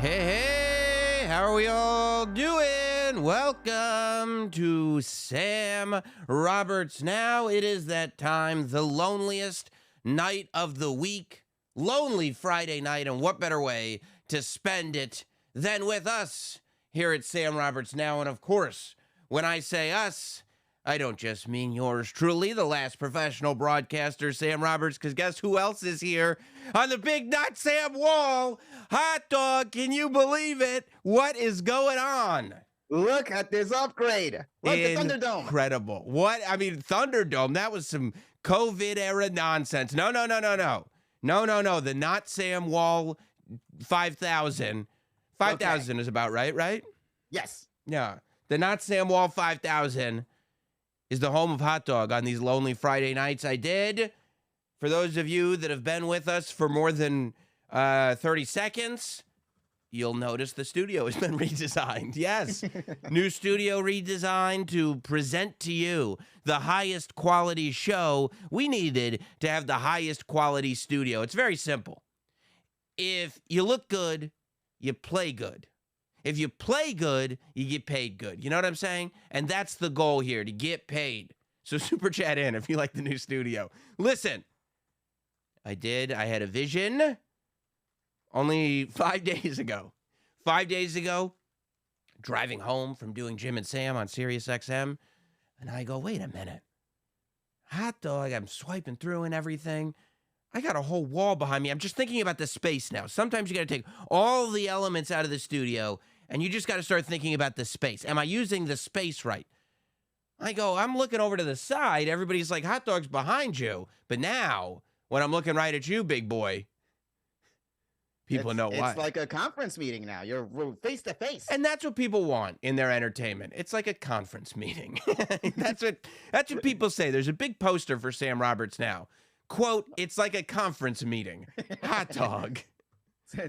Hey, how are we all doing? Welcome to Sam Roberts Now. It is that time, the loneliest night of the week, lonely Friday night, and what better way to spend it than with us here at Sam Roberts Now. And of course, when I say us, I don't just mean yours truly, the last professional broadcaster, Sam Roberts, because guess who else is here on the big Notsam wall? Hot dog, can you believe it? What is going on? Look at this upgrade. Look, the Thunderdome. Incredible. What? I mean, Thunderdome, that was some COVID-era nonsense. No. The Notsam wall 5,000. 5,000 is about right? Yes. Yeah. The Notsam wall 5,000 is the home of hot dog on these lonely Friday nights. I did, for those of you that have been with us for more than 30 seconds, you'll notice the studio has been redesigned. Yes, new studio redesigned to present to you the highest quality show. We needed to have the highest quality studio. It's very simple. If you look good, you play good. If you play good, you get paid good. You know what I'm saying? And that's the goal here, to get paid. So super chat in if you like the new studio. Listen, I had a vision only 5 days ago. 5 days ago, driving home from doing Jim and Sam on SiriusXM, and I go, wait a minute. Hot dog, I'm swiping through and everything. I got a whole wall behind me. I'm just thinking about the space now. Sometimes you got to take all the elements out of the studio, and you just got to start thinking about the space. Am I using the space right? I go, I'm looking over to the side. Everybody's like, hot dog's behind you. But now, when I'm looking right at you, big boy, people know why. It's like a conference meeting now. You're face to face. And that's what people want in their entertainment. It's like a conference meeting. That's what people say. There's a big poster for Sam Roberts Now. Quote, it's like a conference meeting. Hot dog.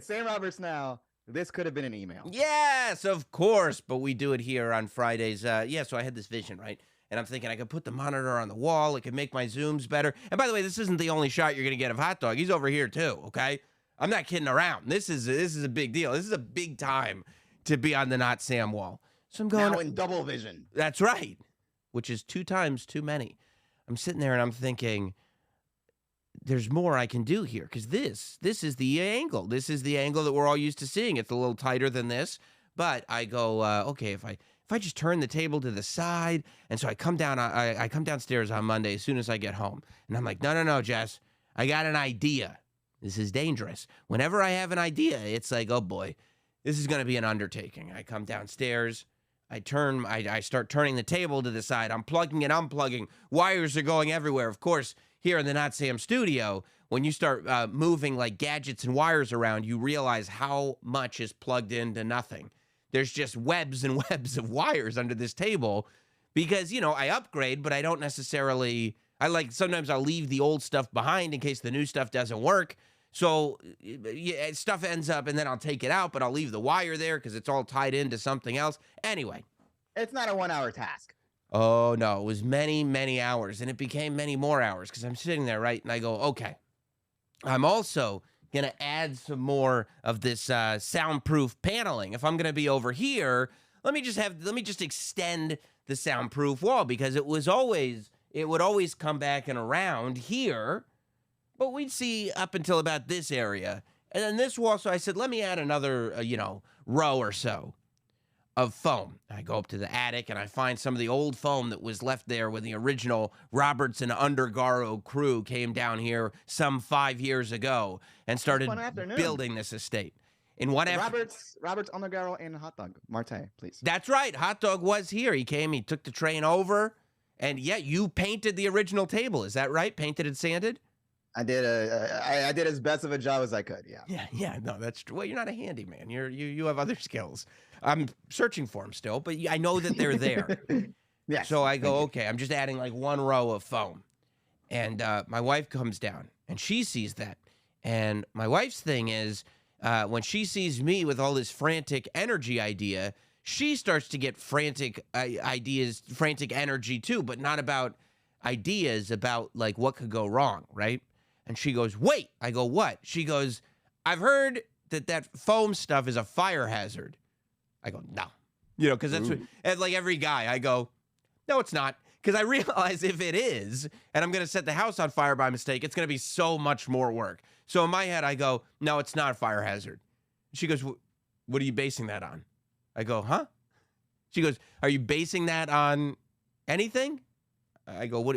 Sam Roberts Now, this could have been an email. Yes, of course. But we do it here on Fridays. So I had this vision, right? And I'm thinking I could put the monitor on the wall. It could make my zooms better. And by the way, this isn't the only shot you're going to get of hot dog. He's over here too, okay? I'm not kidding around. This is a big deal. This is a big time to be on the Not Sam wall. So I'm going now in double vision. That's right, which is 2 times too many. I'm sitting there and I'm thinking, there's more I can do here, because this is the angle. This is the angle that we're all used to seeing. It's a little tighter than this, but I go, okay, if I just turn the table to the side, and so I come downstairs on Monday as soon as I get home, and I'm like, no, Jess, I got an idea. This is dangerous. Whenever I have an idea, it's like, oh boy, this is going to be an undertaking. I come downstairs, I start turning the table to the side. I'm plugging and unplugging. Wires are going everywhere. Of course, here in the Notsam Studio, when you start moving like gadgets and wires around, you realize how much is plugged into nothing. There's just webs and webs of wires under this table because, I upgrade, but I don't necessarily, sometimes I'll leave the old stuff behind in case the new stuff doesn't work. So stuff ends up, and then I'll take it out, but I'll leave the wire there because it's all tied into something else. Anyway. It's not a 1-hour task. Oh, no, it was many, many hours, and it became many more hours because I'm sitting there, right, and I go, okay, I'm also going to add some more of this soundproof paneling. If I'm going to be over here, let me just extend the soundproof wall because it would always come back and around here, but we'd see up until about this area. And then this wall, so I said, let me add another, row or so of foam. I go up to the attic and I find some of the old foam that was left there when the original Roberts and Undergaro crew came down here some 5 years ago and started building this estate. In one Roberts, Undergaro, and Hot Dog Marte, please. That's right. Hot Dog was here. He came. He took the train over, and yeah, you painted the original table. Is that right? Painted and sanded. I did I did as best of a job as I could. Yeah. Yeah. No, that's true. Well, you're not a handyman. You have other skills. I'm searching for them still, but I know that they're there. Yes. So I go, okay, I'm just adding like one row of foam. And my wife comes down and she sees that. And my wife's thing is when she sees me with all this frantic energy idea, she starts to get frantic ideas, frantic energy too, but not about ideas, about like what could go wrong, right? And she goes, wait. I go, what? She goes, I've heard that foam stuff is a fire hazard. I go, no. You know, because that's what, and like every guy, I go, no, it's not. Because I realize if it is, and I'm going to set the house on fire by mistake, it's going to be so much more work. So in my head, I go, no, it's not a fire hazard. She goes, what are you basing that on? I go, huh? She goes, are you basing that on anything? I go, what?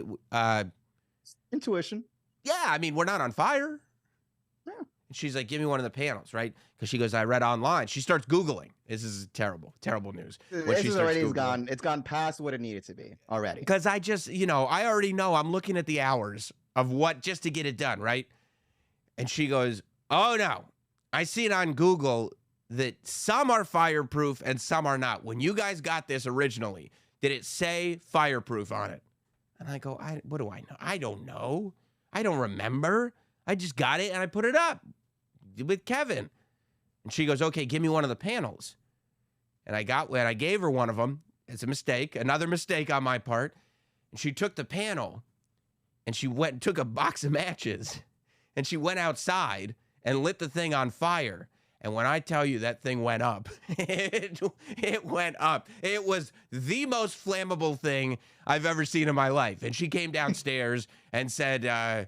Intuition. Yeah, I mean, we're not on fire. Yeah. And she's like, give me one of the panels, right? Because she goes, I read online. She starts Googling. This is terrible news. This is already it's gone past what it needed to be already. Because I just, you know, I already know I'm looking at the hours of what just to get it done, right? And she goes, oh, no. I see it on Google that some are fireproof and some are not. When you guys got this originally, did it say fireproof on it? And I go, what do I know? I don't know. I don't remember. I just got it and I put it up with Kevin. And she goes, okay, give me one of the panels. And I gave her one of them. It's a mistake, another mistake on my part. And she took the panel and she went and took a box of matches and she went outside and lit the thing on fire. And when I tell you that thing went up, it went up. It was the most flammable thing I've ever seen in my life. And she came downstairs and said, I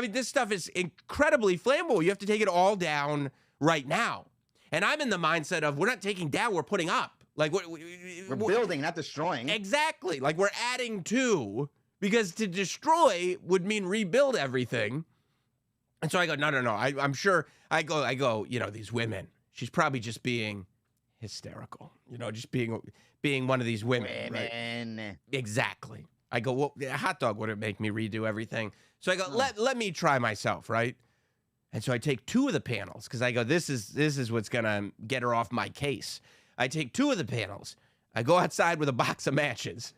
mean, this stuff is incredibly flammable. You have to take it all down right now. And I'm in the mindset of we're not taking down, we're putting up. Like we're building, not destroying. Exactly. Like we're adding to, because to destroy would mean rebuild everything. And so I go, no. I'm sure I go, you know, these women, she's probably just being hysterical, you know, just being one of these women. Right? Exactly. I go, well, a hot dog wouldn't make me redo everything. So I go, let me try myself, right? And so I take two of the panels because I go, this is what's gonna get her off my case. I take two of the panels. I go outside with a box of matches.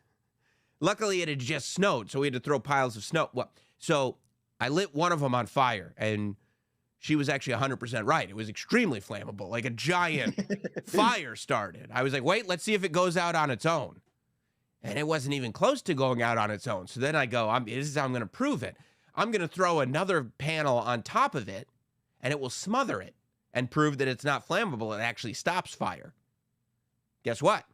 Luckily, it had just snowed, so we had to throw piles of snow. Well, so I lit one of them on fire, and she was actually 100% right. It was extremely flammable, like a giant fire started. I was like, wait, let's see if it goes out on its own. And it wasn't even close to going out on its own. So then I go, this is how I'm going to prove it. I'm going to throw another panel on top of it, and it will smother it and prove that it's not flammable. It actually stops fire. Guess what?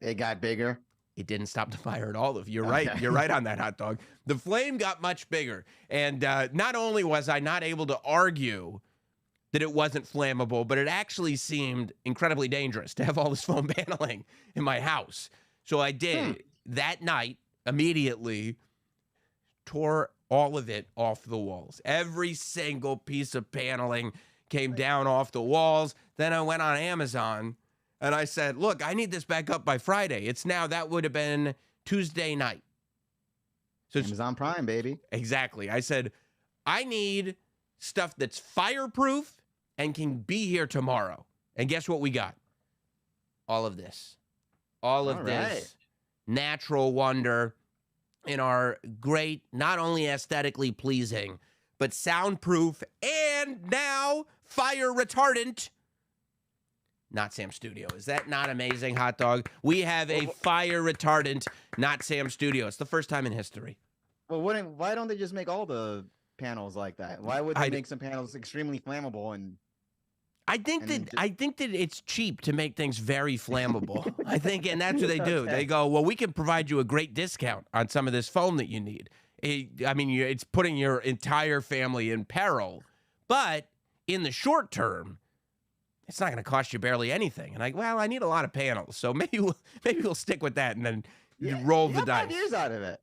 It got bigger. It didn't stop the fire at all. You're right. You're right on that, hot dog. The flame got much bigger. And not only was I not able to argue that it wasn't flammable, but it actually seemed incredibly dangerous to have all this foam paneling in my house. So I did that night immediately tore all of it off the walls. Every single piece of paneling came down off the walls. Then I went on Amazon and I said, look, I need this back up by Friday. It's now, that would have been Tuesday night. So Amazon Prime, baby. Exactly. I said, I need stuff that's fireproof and can be here tomorrow. And guess what we got? All of this. All of this natural wonder in our great, not only aesthetically pleasing, but soundproof and now fire retardant Notsam Studio. Is that not amazing, hot dog? We have a fire retardant Notsam Studio. It's the first time in history. Well, why don't they just make all the panels like that? Why would they make some panels extremely flammable and I think that it's cheap to make things very flammable. I think, and that's what they do. They go, well, we can provide you a great discount on some of this foam that you need. It's putting your entire family in peril, but in the short term, it's not going to cost you barely anything. And I need a lot of panels, so maybe we'll stick with that and then roll the dice. 5 years out of it.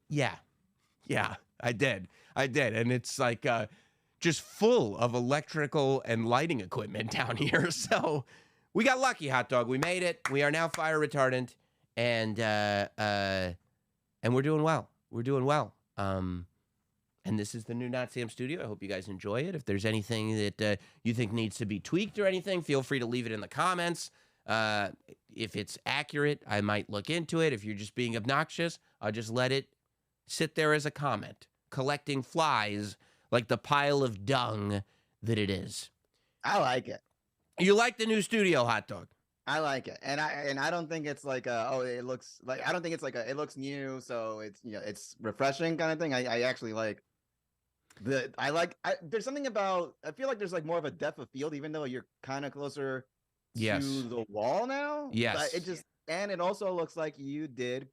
Yeah, I did, and it's like just full of electrical and lighting equipment down here. So we got lucky, hot dog. We made it. We are now fire retardant, and we're doing well. We're doing well. And this is the new Notsam Studio. I hope you guys enjoy it. If there's anything that you think needs to be tweaked or anything, feel free to leave it in the comments. If it's accurate, I might look into it. If you're just being obnoxious, I'll just let it sit there as a comment, collecting flies like the pile of dung that it is. I like it. You like the new studio, hot dog? I like it, and I don't think it's like it looks like, I don't think it's like it looks new, so it's it's refreshing kind of thing. I actually like There's something about, I feel like there's like more of a depth of field, even though you're kind of closer to the wall now. Yes. And it also looks like you did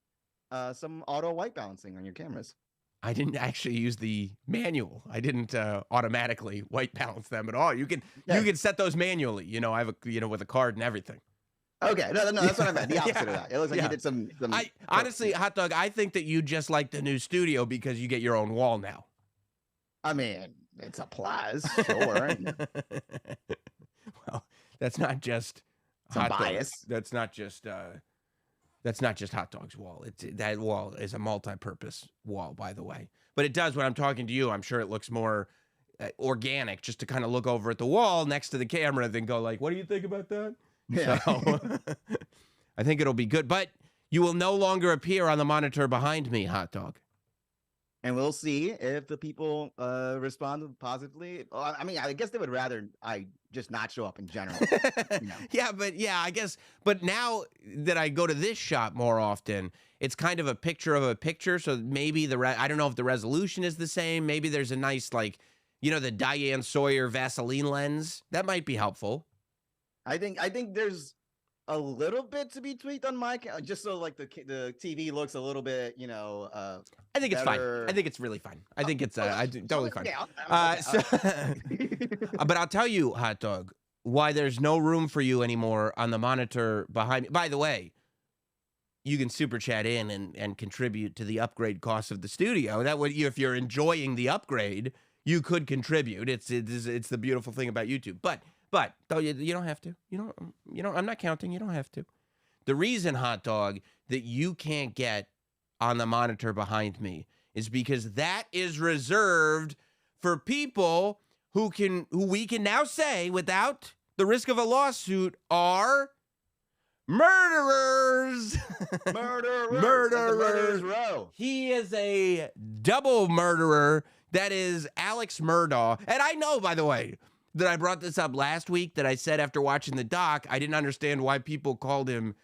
some auto white balancing on your cameras. I didn't actually use the manual. I didn't automatically white balance them at all. You can set those manually. You know, I have with a card and everything. Okay, no, that's what I meant. The opposite of that. It looks like you did some. Honestly, Hot Dog, I think that you just like the new studio because you get your own wall now. I mean, it's a plus, sure. Well, that's not just Hot bias. That's not just Hot Dog's wall. That wall is a multi-purpose wall, by the way. But it does, when I'm talking to you, I'm sure it looks more organic just to kind of look over at the wall next to the camera than go like, what do you think about that? Yeah. So, I think it'll be good. But you will no longer appear on the monitor behind me, Hot Dog. And we'll see if the people respond positively. I mean, I guess they would rather I just not show up in general. I guess. But now that I go to this shop more often, it's kind of a picture of a picture. So maybe I don't know if the resolution is the same. Maybe there's a nice, like, the Diane Sawyer Vaseline lens. That might be helpful. I think there's a little bit to be tweaked on my just so like the TV looks a little bit, I think it's fine. I think it's really fine. I think it's totally fine. But I'll tell you, Hot Dog, why there's no room for you anymore on the monitor behind me. By the way, you can super chat in and contribute to the upgrade cost of the studio. That would, if you're enjoying the upgrade, you could contribute. It's the beautiful thing about YouTube. But though you don't have to. I'm not counting. You don't have to. The reason, Hot Dog, that you can't get on the monitor behind me is because that is reserved for people who we can now say without the risk of a lawsuit are murderers. Murderers row. He is a double murderer. That is Alex Murdaugh. And I know, by the way, that I brought this up last week, that I said after watching the doc, I didn't understand why people called him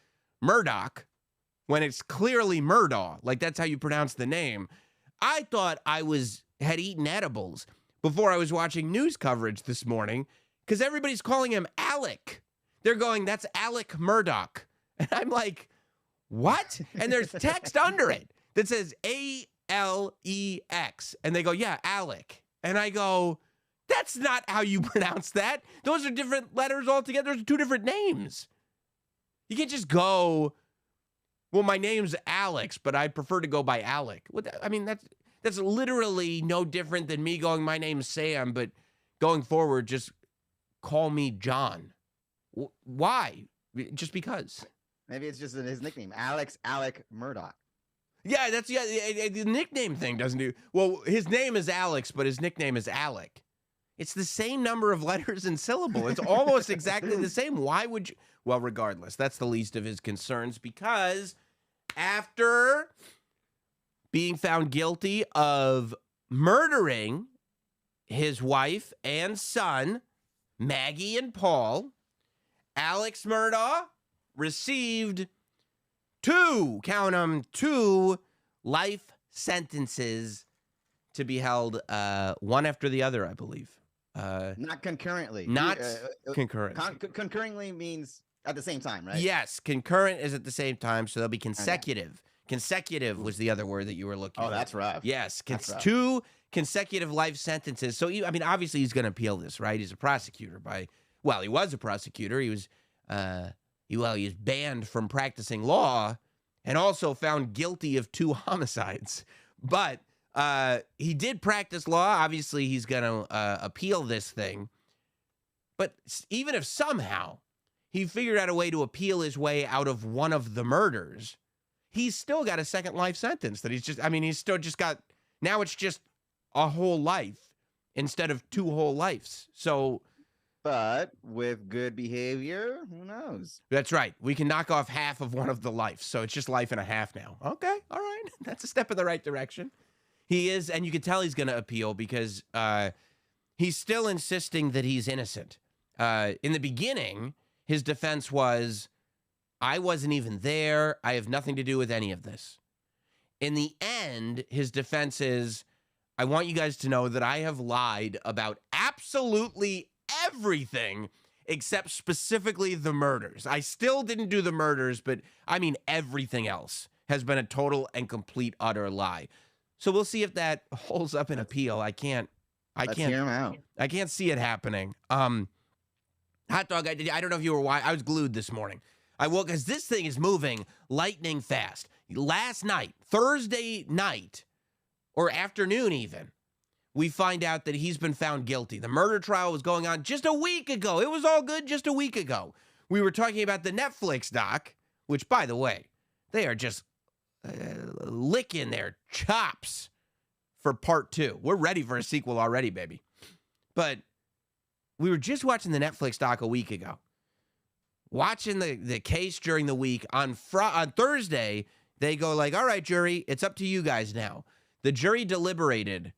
Murdoch when it's clearly Murdaugh. Like, that's how you pronounce the name. I thought I had eaten edibles before I was watching news coverage this morning because everybody's calling him Alec. They're going, that's Alex Murdaugh. And I'm like, what? And there's text under it that says ALEX. And they go, yeah, Alec. And I go, that's not how you pronounce that. Those are different letters altogether. Those are two different names. You can't just go, well, my name's Alex, but I prefer to go by Alec. I mean, that's literally no different than me going, my name's Sam, but going forward, just call me John. Why? Just because. Maybe it's just his nickname, Alec Murdaugh. Yeah, the nickname thing doesn't do. Well, his name is Alex, but his nickname is Alec. It's the same number of letters and syllable. It's almost exactly the same. Why would you? Well, regardless, that's the least of his concerns because after being found guilty of murdering his wife and son, Maggie and Paul, Alex Murdaugh received two life sentences to be held one after the other, I believe. Not concurrently. Not concurrent. Concurrently means at the same time, right? Yes, concurrent is at the same time, so they'll be consecutive. Okay. Consecutive was the other word that you were looking at. Oh, that's rough. Yes, two consecutive life sentences. So, obviously he's going to appeal this, right? He's a prosecutor he was a prosecutor. He was he was banned from practicing law and also found guilty of 2 homicides. But he did practice law. Obviously, he's going to appeal this thing. But even if somehow he figured out a way to appeal his way out of one of the murders, he's still got a second life sentence that he's still just got, now it's just a whole life instead of 2 whole lives. So, but with good behavior, who knows? That's right. We can knock off half of one of the lives. So it's just life and a half now. Okay. All right. That's a step in the right direction. He is, and you can tell he's going to appeal because he's still insisting that he's innocent. In the beginning, his defense was, I wasn't even there. I have nothing to do with any of this. In the end, his defense is, I want you guys to know that I have lied about absolutely everything except specifically the murders. I still didn't do the murders, but I mean everything else has been a total and complete utter lie. So we'll see if that holds up in appeal. I can't hear him out. I can't see it happening. Hot dog, I don't know if you were I was glued this morning. I woke because this thing is moving lightning fast. Last night, Thursday night, or afternoon even, we find out that he's been found guilty. The murder trial was going on just a week ago. It was all good just a week ago. We were talking about the Netflix doc, which, by the way, they are just licking their chops for part 2. We're ready for a sequel already, baby. But we were just watching the Netflix doc a week ago. Watching the case during the week. On Thursday, they go like, all right, jury, it's up to you guys now. The jury deliberated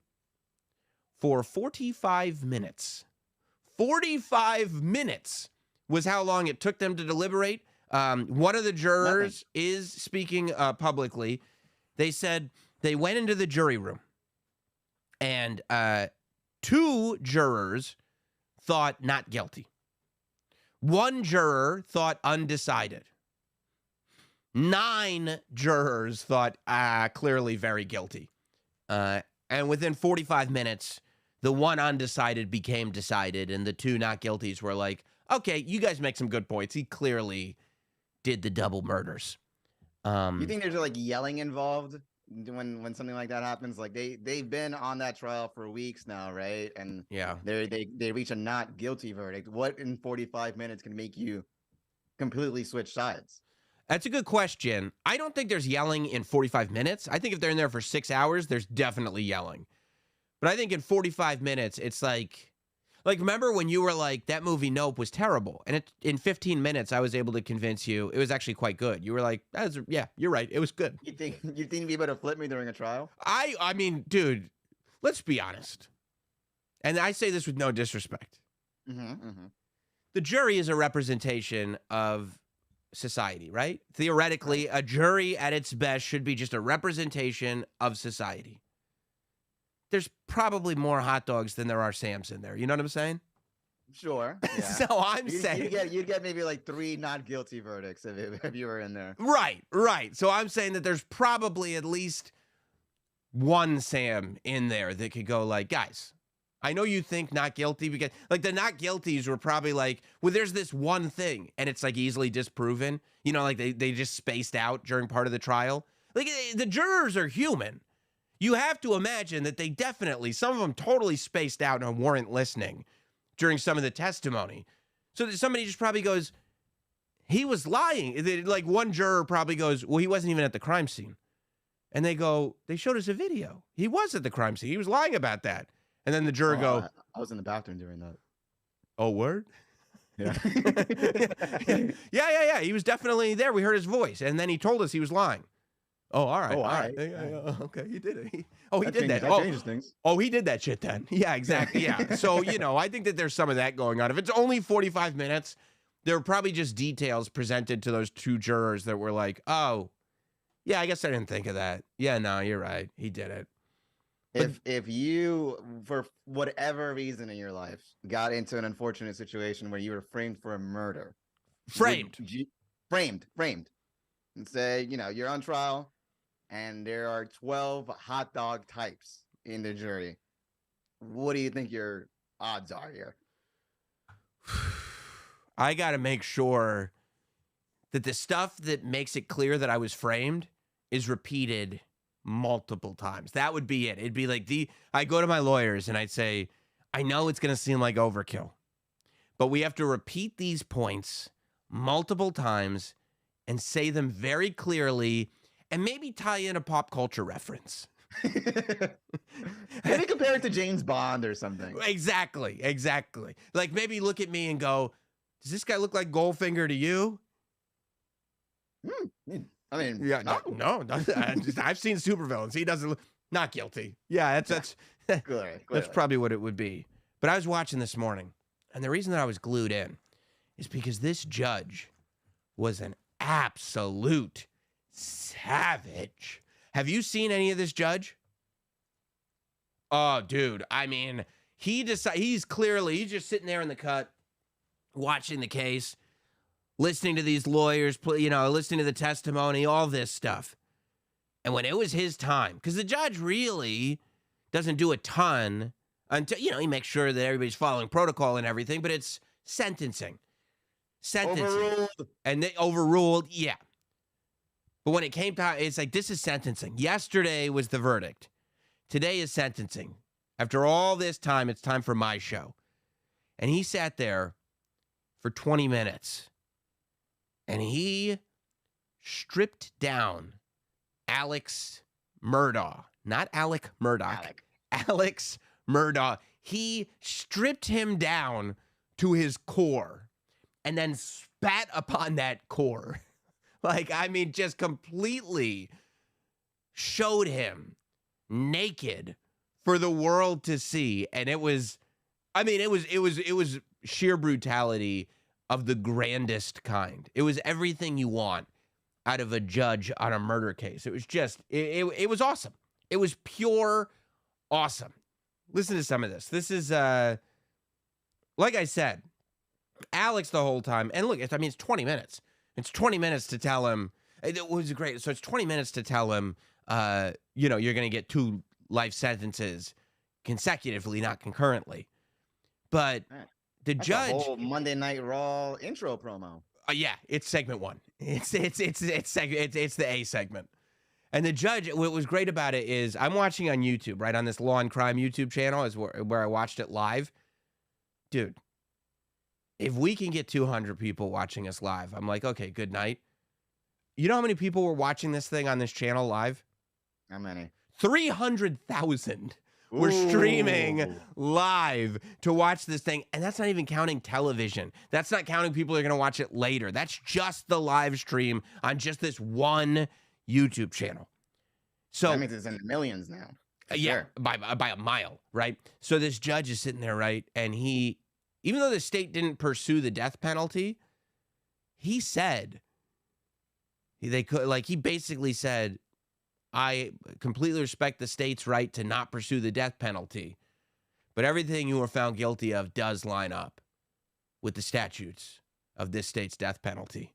for 45 minutes. 45 minutes was how long it took them to deliberate. One of the jurors is speaking publicly. They said they went into the jury room and 2 jurors thought not guilty. 1 juror thought undecided. 9 jurors thought clearly very guilty. And within 45 minutes, the 1 undecided became decided, and the 2 not guilties were like, okay, you guys make some good points. He clearly did the double murders. You think there's like yelling involved when something like that happens? Like they've been on that trial for weeks now, right? And yeah, they reach a not guilty verdict. What in 45 minutes can make you completely switch sides? That's a good question. I don't think there's yelling in 45 minutes. I think if they're in there for 6 hours, there's definitely yelling. But I think in 45 minutes, it's like remember when you were like, that movie Nope was terrible. And in 15 minutes, I was able to convince you it was actually quite good. You were like, yeah, you're right. It was good. You think you'd be able to flip me during a trial? I mean, dude, let's be honest. And I say this with no disrespect. The jury is a representation of society, right? Theoretically, a jury at its best should be just a representation of society. There's probably more hot dogs than there are Sams in there. You know what I'm saying? Sure. Yeah. So I'm saying you'd get maybe like 3 not guilty verdicts if you were in there. Right. So I'm saying that there's probably at least 1 Sam in there that could go like, guys, I know you think not guilty because like the not guilties were probably like, well, there's this one thing and it's like easily disproven. You know, like they just spaced out during part of the trial. Like the jurors are human. You have to imagine that they definitely, some of them totally spaced out and weren't listening during some of the testimony. So that somebody just probably goes, he was lying. Like one juror probably goes, well, he wasn't even at the crime scene. And they go, they showed us a video. He was at the crime scene. He was lying about that. And then the juror go, I was in the bathroom during that. Oh, word? Yeah. Yeah. He was definitely there. We heard his voice. And then he told us he was lying. Oh, all right. Oh, all right. Yeah. Okay, he did it. He did that. That changes things. Oh, he did that shit then. Yeah, exactly. Yeah. So, I think that there's some of that going on. If it's only 45 minutes, there were probably just details presented to those 2 jurors that were like, oh, yeah, I guess I didn't think of that. Yeah, no, you're right. He did it. If you, for whatever reason in your life, got into an unfortunate situation where you were framed for a murder. Framed. And say, you're on trial and there are 12 hot dog types in the jury. What do you think your odds are here? I got to make sure that the stuff that makes it clear that I was framed is repeated multiple times. That would be it. It'd be like I go to my lawyers and I'd say, I know it's going to seem like overkill, but we have to repeat these points multiple times and say them very clearly and maybe tie in a pop culture reference. Maybe compare it to James Bond or something. Exactly. Like maybe look at me and go, does this guy look like Goldfinger to you? I mean, yeah, no. I've seen supervillains. He doesn't look, not guilty. Yeah, that's clearly. That's probably what it would be. But I was watching this morning, and the reason that I was glued in is because this judge was an absolute savage. Have you seen any of this judge? Oh, dude. I mean, he's just sitting there in the cut, watching the case, listening to these lawyers, listening to the testimony, all this stuff. And when it was his time, because the judge really doesn't do a ton until, he makes sure that everybody's following protocol and everything, but it's sentencing. Overruled. And they overruled, yeah. But when it came to, it's like, this is sentencing. Yesterday was the verdict. Today is sentencing. After all this time, it's time for my show. And he sat there for 20 minutes. And he stripped down Alex Murdaugh. Not Alex Murdaugh. Alex Murdaugh. He stripped him down to his core and then spat upon that core. Just completely showed him naked for the world to see. And it was sheer brutality of the grandest kind. It was everything you want out of a judge on a murder case. It was just, it was awesome. It was pure awesome. Listen to some of this. This is, like I said, Alex the whole time. And look, it's 20 minutes. It's 20 minutes to tell him. It was great. So it's 20 minutes to tell him, you're going to get 2 life sentences consecutively, not concurrently. But the judge, a whole Monday Night Raw intro promo. Yeah, it's segment 1. It's the A segment. And the judge, what was great about it is I'm watching on YouTube, right, on this Law and Crime YouTube channel is where I watched it live. Dude, if we can get 200 people watching us live, I'm like, okay, good night. You know how many people were watching this thing on this channel live? How many? 300,000 were streaming live to watch this thing. And that's not even counting television. That's not counting people who are going to watch it later. That's just the live stream on just this one YouTube channel. So that means it's in the millions now. Yeah, sure. by a mile, right? So this judge is sitting there, right? And he, even though the state didn't pursue the death penalty, he said, he basically said, I completely respect the state's right to not pursue the death penalty, but everything you were found guilty of does line up with the statutes of this state's death penalty.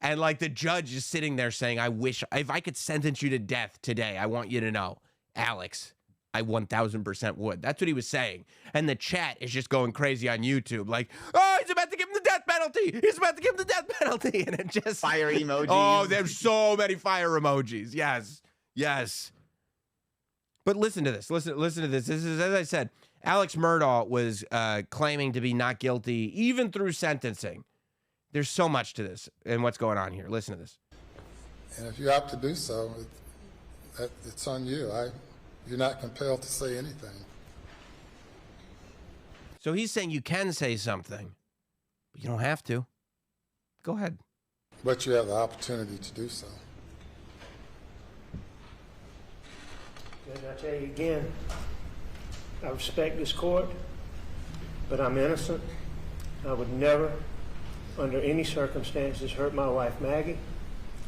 And the judge is sitting there saying, I wish, if I could sentence you to death today, I want you to know, Alex, I 1000% would. That's what he was saying. And the chat is just going crazy on YouTube. He's about to give him the death penalty. He's about to give him the death penalty. And it just... Fire emojis. Oh, there's so many fire emojis. Yes. Yes. But listen to this. Listen to this. This is, as I said, Alex Murdaugh was claiming to be not guilty even through sentencing. There's so much to this and what's going on here. Listen to this. And if you opt to do so, it's on you. You're not compelled to say anything. So he's saying you can say something, but you don't have to. Go ahead. But you have the opportunity to do so. Judge, I tell you again, I respect this court, but I'm innocent. I would never, under any circumstances, hurt my wife, Maggie,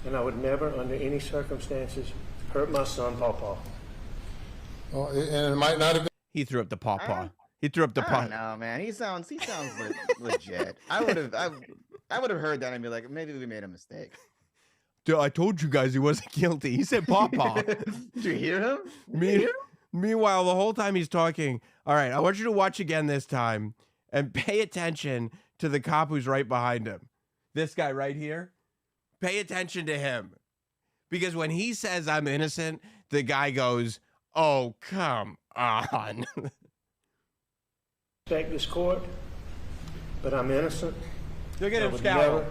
and I would never, under any circumstances, hurt my son, Pawpaw. Well, and it might not have been. He threw up the pawpaw. He threw up the paw. No, man. He sounds legit. I would have heard that and be like, maybe we made a mistake. Dude, I told you guys he wasn't guilty. He said pawpaw. Did you hear him? Meanwhile, the whole time he's talking, all right, I want you to watch again this time and pay attention to the cop who's right behind him. This guy right here. Pay attention to him. Because when he says I'm innocent, the guy goes, oh, come on. Respect this court, but I'm innocent. Look at I him would scowl. never,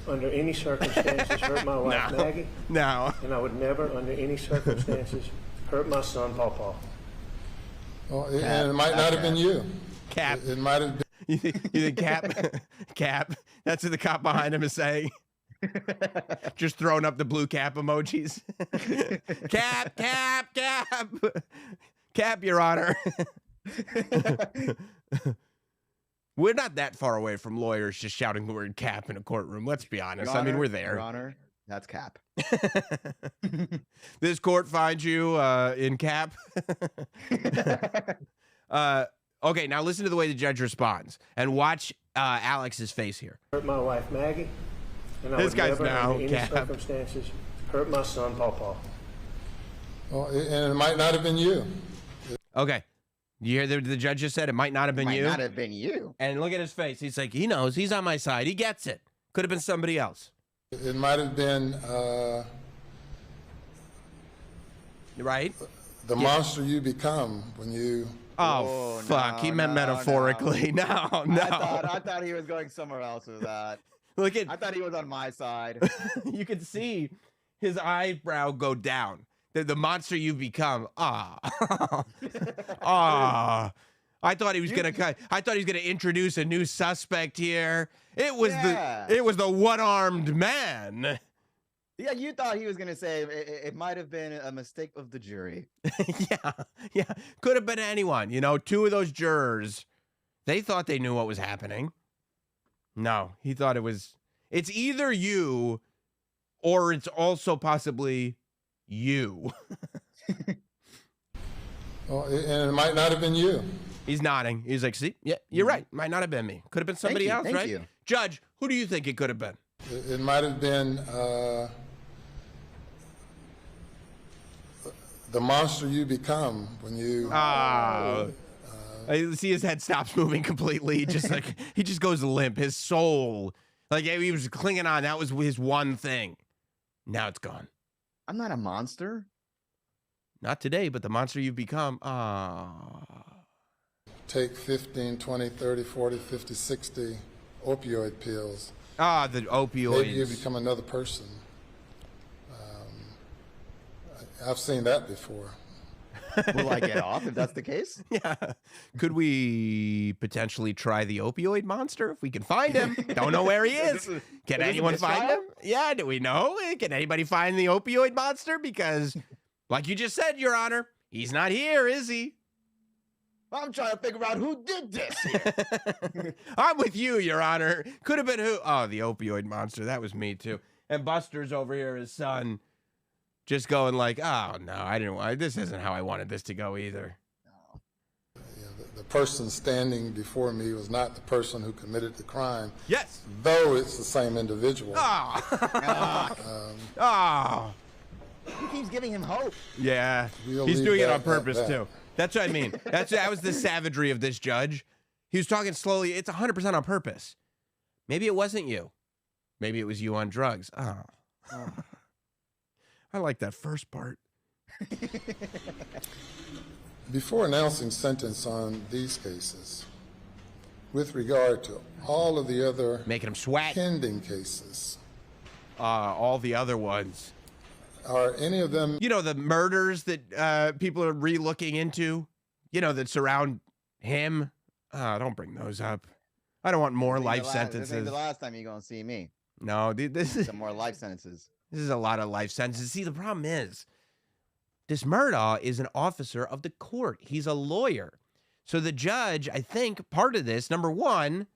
under any circumstances, hurt my wife, Maggie. No. And I would never, under any circumstances, hurt my son, Pawpaw. Well, and it might not have been you. Cap. It might have been. You think Cap? Cap. That's what the cop behind him is saying. Just throwing up the blue cap emojis. Cap, cap, cap. Cap, Your Honor. We're not that far away from lawyers just shouting the word cap in a courtroom. Let's be honest. I mean, we're there. Your Honor. That's cap. This court finds you in cap. Okay, now listen to the way the judge responds and watch Alex's face here. Hurt my wife, Maggie, and I This would guy's never, now under any cap. circumstances, hurt my son, Pawpaw. Well, and it might not have been you. Okay, you hear the judge just said it might not have been Might you? not have been you. And look at his face. He's like, he knows. He's on my side. He gets it. Could have been somebody else. It might have been Right? the monster you become when you. Oh, Oh, fuck. no, He meant no, metaphorically. No, no. I thought he was going somewhere else with that. Look at, I thought he was on my side. you can see his eyebrow go down. The monster you've become. Ah. Ah. I thought he was gonna introduce a new suspect here. It was the one-armed man. Yeah, you thought he was gonna say it might have been a mistake of the jury. Yeah. Could have been anyone. You know, two of those jurors, they thought they knew what was happening. No, he thought it's either you or it's also possibly you. Well, and it might not have been you. He's nodding. He's like, see, yeah, you're right. Might not have been me. Could have been somebody else, thank right? you. Judge, who do you think it could have been? It might have been the monster you become when you. I see his head stops moving completely. Just like he just goes limp. His soul, like he was clinging on. That was his one thing. Now it's gone. I'm not a monster. Not today, but the monster you've become. Take 15, 20, 30, 40, 50, 60 opioid pills. The opioids. Maybe you become another person. I've seen that before. Will I get off if that's the case? Yeah. Could we potentially try the opioid monster if we can find him? Don't know where he is. Can anyone find him? Yeah, do we know? Can anybody find the opioid monster? Because, like you just said, Your Honor, he's not here, is he? I'm trying to figure out who did this here. I'm with you, Your Honor. Could have been who? Oh, the opioid monster. That was me, too. And Buster's over here, his son, just going like, oh, no, this isn't how I wanted this to go either. Yeah, the person standing before me was not the person who committed the crime. Yes. Though it's the same individual. Oh. He keeps giving him hope. Yeah. We'll He's leave doing it that on purpose, at that. too. That's what I mean. That was the savagery of this judge. He was talking slowly. It's 100% on purpose. Maybe it wasn't you. Maybe it was you on drugs. Oh. I like that first part. Before announcing sentence on these cases, with regard to all of the other Making him sweat. pending cases, All the other ones. are any of them You know, the murders that people are re-looking into, you know, that surround him. Don't bring those up. I don't want more life This sentences. ain't the last time you're gonna see me. No, this is Some more life sentences. This is a lot of life sentences. See, the problem is, this Murdaugh is an officer of the court. He's a lawyer. So the judge, I think, part of this, number one,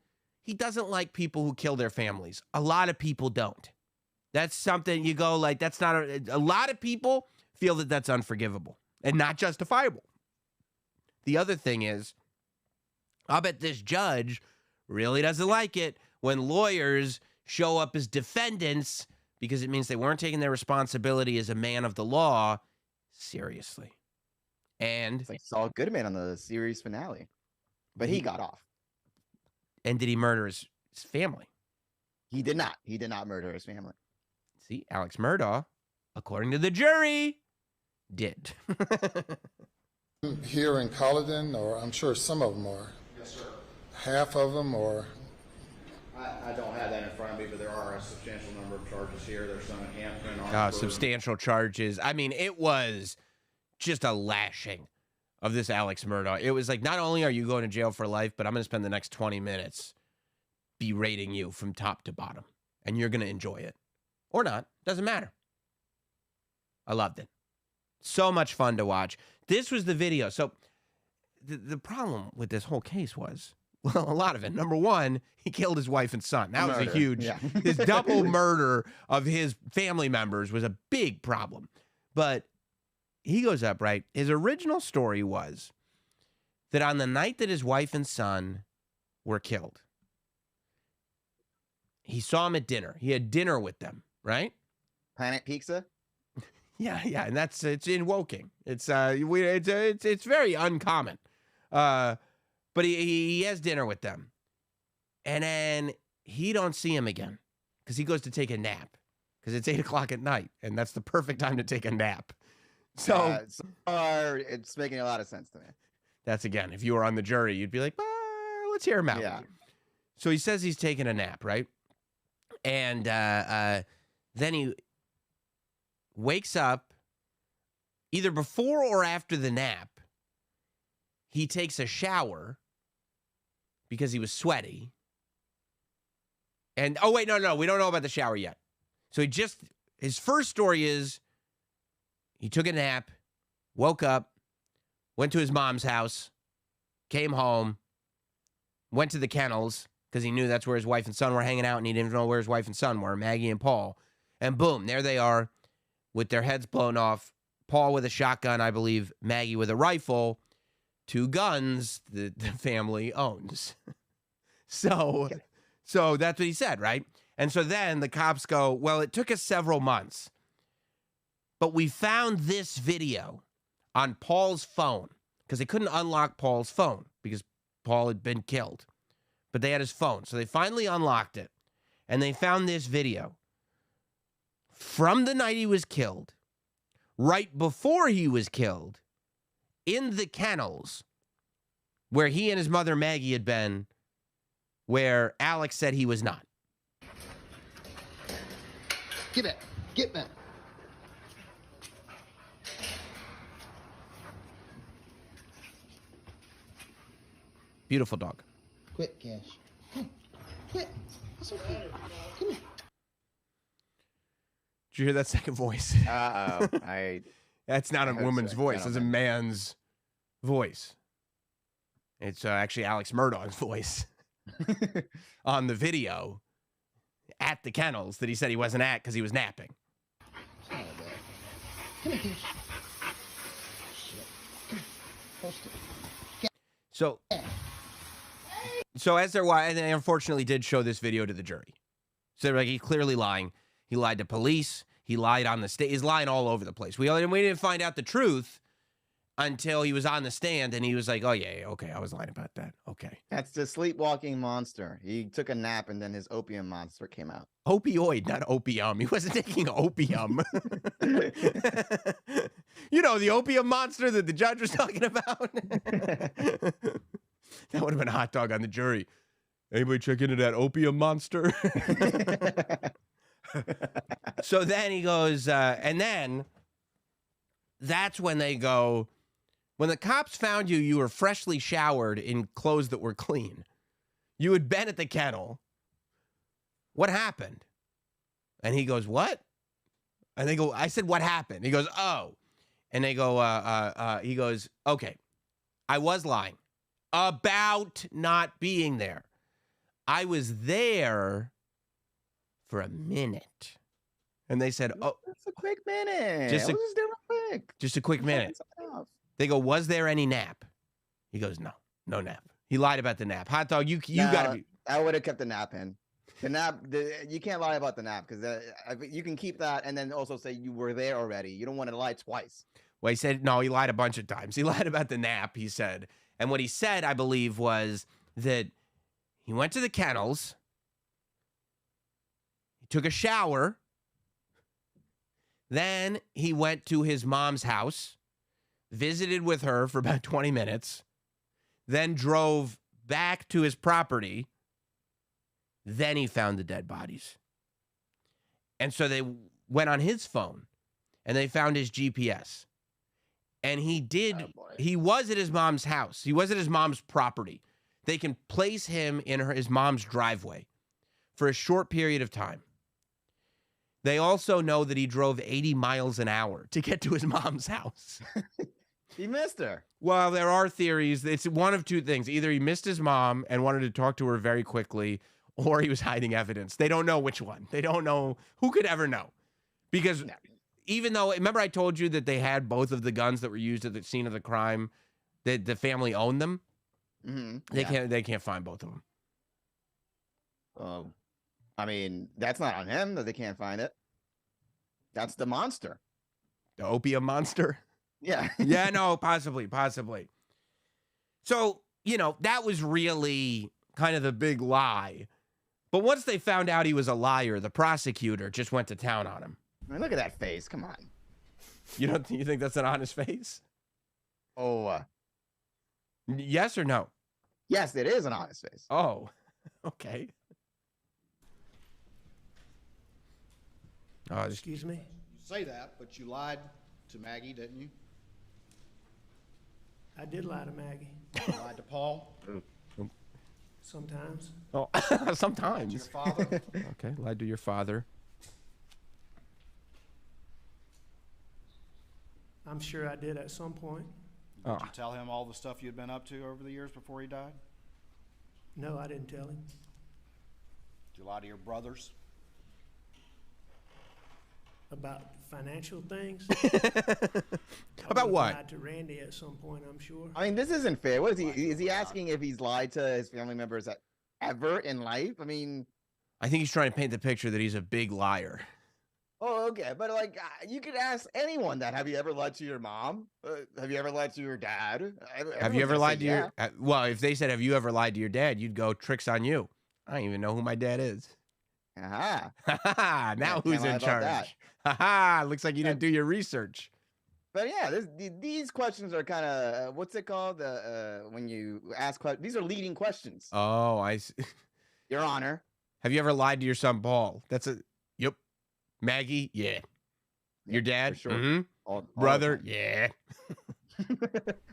he doesn't like people who kill their families. A lot of people don't. That's something you go like, that's not, a lot of people feel that that's unforgivable and not justifiable. The other thing is, I'll bet this judge really doesn't like it when lawyers show up as defendants because it means they weren't taking their responsibility as a man of the law seriously. And It's like Saul Goodman on the series finale, but he got off. did he murder his family? He did not. He did not murder his family. See, Alex Murdaugh, according to the jury, did. here in Culloden, or I'm sure some of them are? Yes, sir. Half of them, or I don't have that in front of me, but there are a substantial number of charges here. There's some in Hampton. Oxford. Substantial charges. I mean, it was just a lashing of this Alex Murdaugh. It was like, not only are you going to jail for life, but I'm going to spend the next 20 minutes berating you from top to bottom. And you're going to enjoy it. Or not. Doesn't matter. I loved it. So much fun to watch. This was the video. So the problem with this whole case was Well, a lot of it. Number one, he killed his wife and son. That was a Murder. huge, Yeah. his double murder of his family members was a big problem. But he goes up, right? His original story was that on the night that his wife and son were killed, he saw him at dinner. He had dinner with them, right? Planet Pizza. Yeah, and it's in Woking. It's very uncommon. But he has dinner with them, and then he don't see him again because he goes to take a nap because it's 8 o'clock at night, and that's the perfect time to take a nap. So far, it's making a lot of sense to me. that's, again, if you were on the jury, you'd be like, let's hear him out. Yeah. So he says he's taking a nap, right? And then he wakes up either before or after the nap. He takes a shower because he was sweaty. And, oh, wait, no, we don't know about the shower yet. So his first story is he took a nap, woke up, went to his mom's house, came home, went to the kennels because he knew that's where his wife and son were hanging out, and he didn't know where his wife and son were, Maggie and Paul. And boom, there they are with their heads blown off. Paul with a shotgun, I believe, Maggie with a rifle. 2 guns that the family owns. So that's what he said, right? And so then the cops go, well, it took us several months, but we found this video on Paul's phone because they couldn't unlock Paul's phone because Paul had been killed, but they had his phone. So they finally unlocked it, and they found this video from the night he was killed, right before he was killed, in the kennels where he and his mother Maggie had been, where Alex said he was not. Get back. Get back. Beautiful dog. Quit, Cash. Come. Quit. It's okay. Come here. Did you hear that second voice? I That's not a heard woman's so. voice. It's a Gentleman. man's voice. It's actually Alex Murdaugh's voice on the video at the kennels that he said he wasn't at because he was napping. Come here, Cash. Shit. Come here. Post it. So as they're watching, and they unfortunately did show this video to the jury. So they're like, he's clearly lying. He lied to police. He lied on the stage. He's lying all over the place. We didn't find out the truth until he was on the stand, and he was like, oh, yeah, okay, I was lying about that. Okay. That's the sleepwalking monster. He took a nap, and then his opium monster came out. Opioid, not opium. He wasn't taking opium. You know, the opium monster that the judge was talking about? That would have been a hot dog on the jury. Anybody check into that opium monster? So then he goes, and then that's when they go, when the cops found you, you were freshly showered in clothes that were clean. You had been at the kennel. What happened? And he goes, what? And they go, I said, what happened? He goes, oh. And they go, he goes, okay, I was lying about not being there. I was there for a minute. And they said, oh, That's a quick minute. Just Just a- quick. just a quick minute. They go, was there any nap? He goes, no nap. He lied about the nap. Hot dog, you got to be. I would have kept the nap in. The nap, you can't lie about the nap because you can keep that and then also say you were there already. You don't want to lie twice. Well, he said, no, he lied a bunch of times. He lied about the nap, he said. And what he said, I believe, was that he went to the kennels, he took a shower, then he went to his mom's house, visited with her for about 20 minutes, then drove back to his property. Then he found the dead bodies. And so they went on his phone and they found his GPS. And he was at his mom's house. He was at his mom's property. They can place him in his mom's driveway for a short period of time. They also know that he drove 80 miles an hour to get to his mom's house. He missed her. Well, there are theories. It's one of two things. Either he missed his mom and wanted to talk to her very quickly, or he was hiding evidence. They don't know which one. They don't know. Who could ever know? Because even though, remember I told you that they had both of the guns that were used at the scene of the crime, that the family owned them? Mm-hmm. They can't find both of them. I mean, that's not on him that they can't find it. That's the monster. The opium monster? Yeah. Yeah, no, possibly. So, that was really kind of the big lie. But once they found out he was a liar, the prosecutor just went to town on him. I mean, look at that face. Come on. You think that's an honest face? Oh, Yes or no? yes, it is an honest face. Oh, okay. Oh, Excuse me? You say that, but you lied to Maggie, didn't you? I did lie to Maggie. You lied to Paul, Sometimes. oh, your sometimes. father. Okay, lied to your father. I'm sure I did at some point. Oh. Did you tell him all the stuff you'd been up to over the years before he died? No, I didn't tell him. Did you lie to your brothers? About financial things. About I what? lied to Randy at some point, I'm sure. I mean, this isn't fair. What is he? Is he asking if he's lied to his family members ever in life? I mean, I think he's trying to paint the picture that he's a big liar. oh, okay, but like, you could ask anyone that. Have you ever lied to your mom? Have you ever lied to your dad? Have you ever lied to your... well, if they said, have you ever lied to your dad, you'd go, trick's on you. I don't even know who my dad is. Aha. Ha now Can't who's lie in about charge? that. Ha ha! Looks like you didn't do your research. But yeah, these questions are kind of what's it called? When you ask questions, these are leading questions. Oh, I see. Your Honor. Have you ever lied to your son, Paul? That's a... Yep. Maggie? Yeah. Your dad? for sure. Mhm. All the Brother? time. Yeah.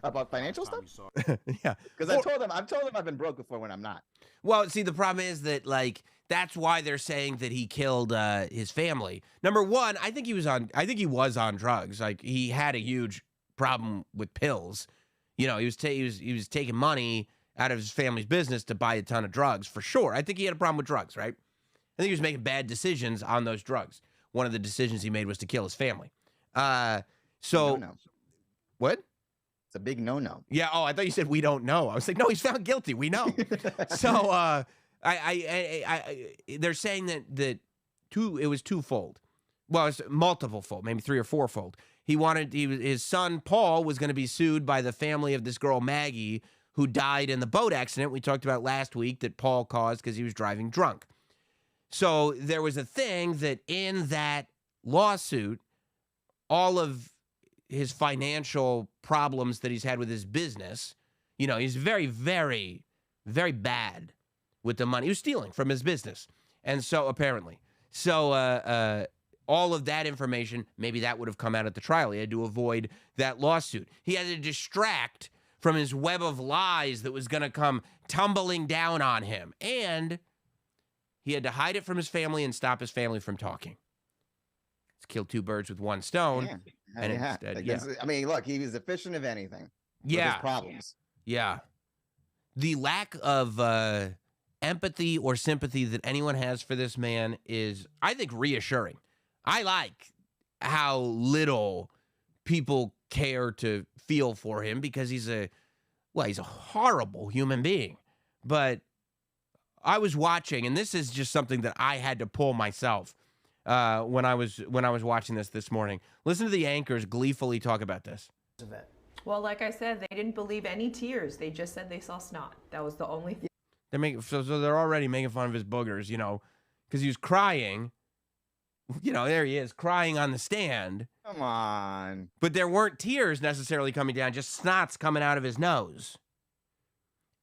About financial Time stuff? you saw it. Yeah. Because I've told them I've been broke before when I'm not. Well, see, the problem is that, like, that's why they're saying that he killed his family. Number one, I think he was on drugs. Like, he had a huge problem with pills. He was taking money out of his family's business to buy a ton of drugs, for sure. I think he had a problem with drugs, right? I think he was making bad decisions on those drugs. One of the decisions he made was to kill his family. No. What? It's a big no-no. Yeah. Oh, I thought you said we don't know. I was like, no, he's found guilty. We know. So they're saying that it was twofold. Well, it's multiple fold, maybe three or fourfold. His son Paul was going to be sued by the family of this girl Maggie who died in the boat accident we talked about last week that Paul caused because he was driving drunk. So there was a thing that in that lawsuit, all of his financial problems that he's had with his business, he's very, very, very bad with the money. He was stealing from his business. And so apparently. So all of that information, maybe that would have come out at the trial. He had to avoid that lawsuit. He had to distract from his web of lies that was going to come tumbling down on him. And he had to hide it from his family and stop his family from talking. Let's kill two birds with one stone. Yeah. And Yeah. instead, Like, yeah. I mean, look, he was efficient of anything. With Yeah. his problems. Yeah. The lack of empathy or sympathy that anyone has for this man is, I think, reassuring. I like how little people care to feel for him because he's a horrible human being. But I was watching, and this is just something that I had to pull myself when I was watching this morning. Listen to the anchors gleefully talk about this. Well, like I said, they didn't believe any tears. They just said they saw snot. That was the only thing. So they're already making fun of his boogers, because he was crying. There he is, crying on the stand. Come on. But there weren't tears necessarily coming down, just snots coming out of his nose.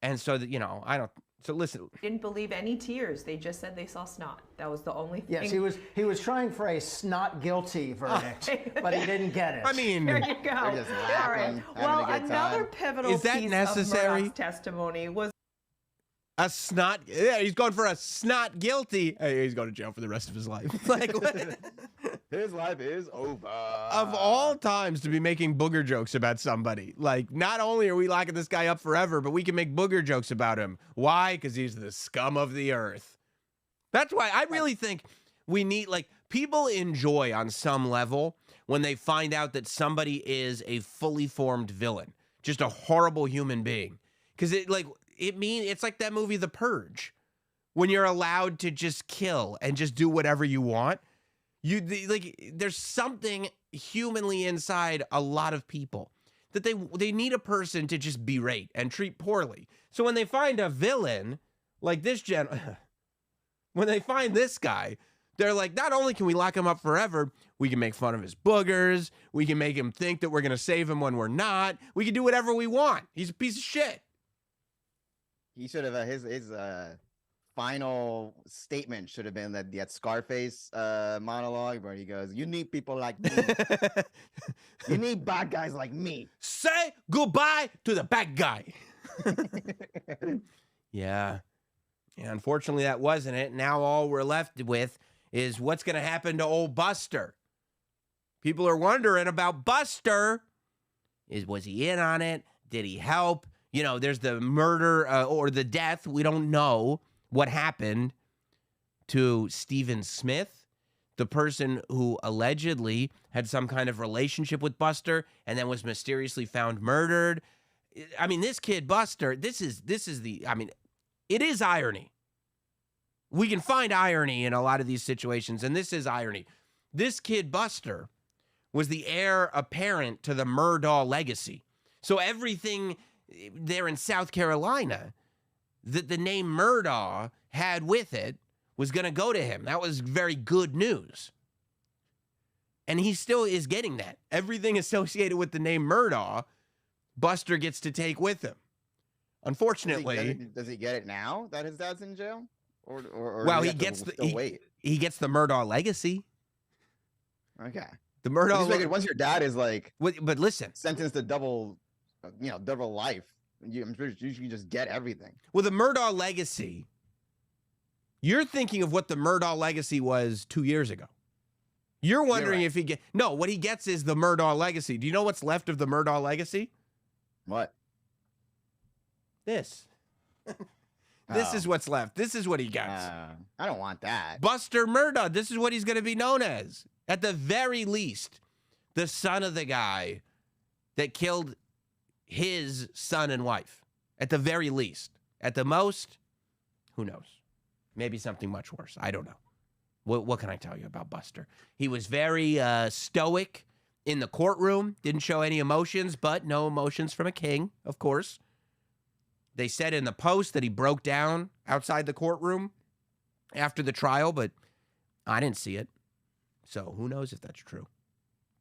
And so that, so listen. Didn't believe any tears. They just said they saw snot. That was the only thing. Yes, he was trying for a snot guilty verdict, but he didn't get it. I mean, There you go. They're just All laughing, right. having Well, a good another time. pivotal Is that piece necessary? of Murdaugh's testimony was a snot. Yeah, he's going for a snot guilty. Hey, he's going to jail for the rest of his life. Like, what? His life is over. Of all times to be making booger jokes about somebody. Like, not only are we locking this guy up forever, but we can make booger jokes about him. Why? Because he's the scum of the earth. That's why I really think we need, like, people enjoy on some level when they find out that somebody is a fully formed villain, just a horrible human being. Because it's like that movie, The Purge, when you're allowed to just kill and just do whatever you want. There's something humanly inside a lot of people that they need a person to just berate and treat poorly. So when they find a villain like this when they find this guy, they're like, not only can we lock him up forever, we can make fun of his boogers. We can make him think that we're going to save him when we're not. We can do whatever we want. He's a piece of shit. He should have his final statement should have been that Scarface monologue where he goes, "You need people like me. You need bad guys like me. Say goodbye to the bad guy." Yeah. Unfortunately, that wasn't it. Now all we're left with is what's going to happen to old Buster. People are wondering about Buster. Was he in on it? Did he help? You know, there's the murder or the death. We don't know what happened to Stephen Smith, the person who allegedly had some kind of relationship with Buster and then was mysteriously found murdered. I mean, this kid Buster, it is irony. We can find irony in a lot of these situations, and this is irony. This kid Buster was the heir apparent to the Murdaugh legacy. So everything there in South Carolina that the name Murdaugh had with it was going to go to him. That was very good news. And he still is getting that. Everything associated with the name Murdaugh, Buster gets to take with him. Unfortunately, does he get it now that his dad's in jail? Or well, he gets the Murdaugh legacy. Okay. The Murdaugh. Once your dad is like, but listen, sentenced to double life, I'm sure you can just get everything. Well, the Murdaugh legacy. You're thinking of what the Murdaugh legacy was 2 years ago. You're wondering if he what he gets is the Murdaugh legacy. Do you know what's left of the Murdaugh legacy? What? This. This is what's left. This is what he gets. I don't want that. Buster Murdaugh. This is what he's going to be known as. At the very least, the son of the guy that killed his son and wife. At the very least. At the most, who knows? Maybe something much worse. I don't know. What can I tell you about Buster? He was very stoic in the courtroom. Didn't show any emotions, but no emotions from a king, of course. They said in the post that he broke down outside the courtroom after the trial, but I didn't see it. So who knows if that's true.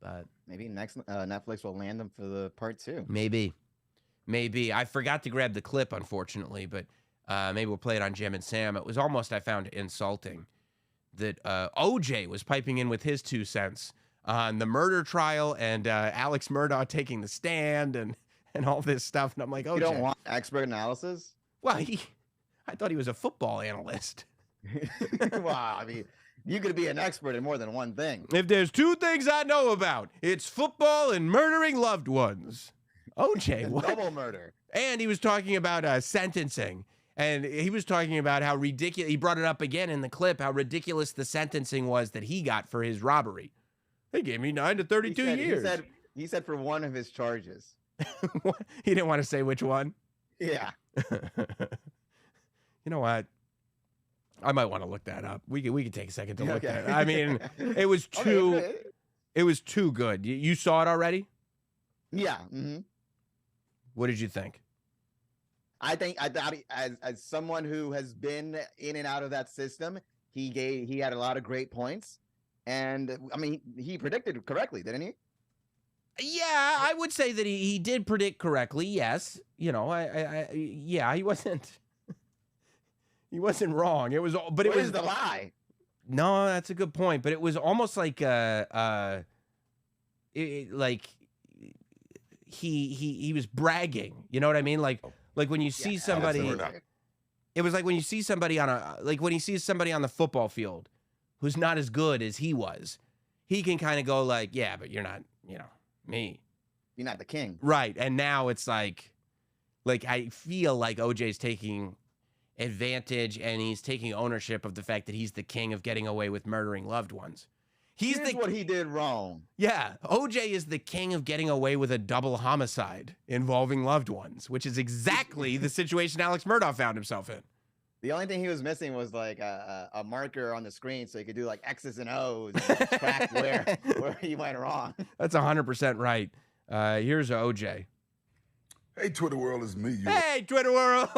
But maybe next Netflix will land him for the part 2. Maybe. I forgot to grab the clip, unfortunately, but maybe we'll play it on Jim and Sam. It was almost, I found, insulting that OJ was piping in with his 2 cents on the murder trial and Alex Murdaugh taking the stand and all this stuff. And I'm like, OJ. You don't want expert analysis? Well, I thought he was a football analyst. Wow, I mean, you could be an expert in more than one thing. If there's 2 things I know about, it's football and murdering loved ones. OJ, what? Double murder. And he was talking about sentencing. And he was talking about how ridiculous, he brought it up again in the clip, how ridiculous the sentencing was that he got for his robbery. They gave me 9 to 32 years. He said for one of his charges. He didn't want to say which one? Yeah. You know what? I might want to look that up. We could take a second to look at it. I mean, it was too good. You saw it already? Yeah. Mm-hmm. What did you think? I thought as someone who has been in and out of that system, he had a lot of great points, and I mean he predicted correctly, didn't he? Yeah, I would say that he did predict correctly. Yes, he wasn't wrong. It was, but it was the lie. No, that's a good point. But it was almost like he was bragging. You know what I mean? Like when you see somebody, it was like when you see somebody when he sees somebody on the football field who's not as good as he was, he can kind of go like, yeah, but you're not, me. You're not the king. Right. And now it's like I feel like OJ's taking advantage and he's taking ownership of the fact that he's the king of getting away with murdering loved ones. Here's what he did wrong. Yeah, OJ is the king of getting away with a double homicide involving loved ones, which is exactly the situation Alex Murdaugh found himself in. The only thing he was missing was like a marker on the screen so he could do like X's and O's and track where he went wrong. That's 100% right. Here's OJ. Hey, Twitter world, it's me. Hey, Twitter world.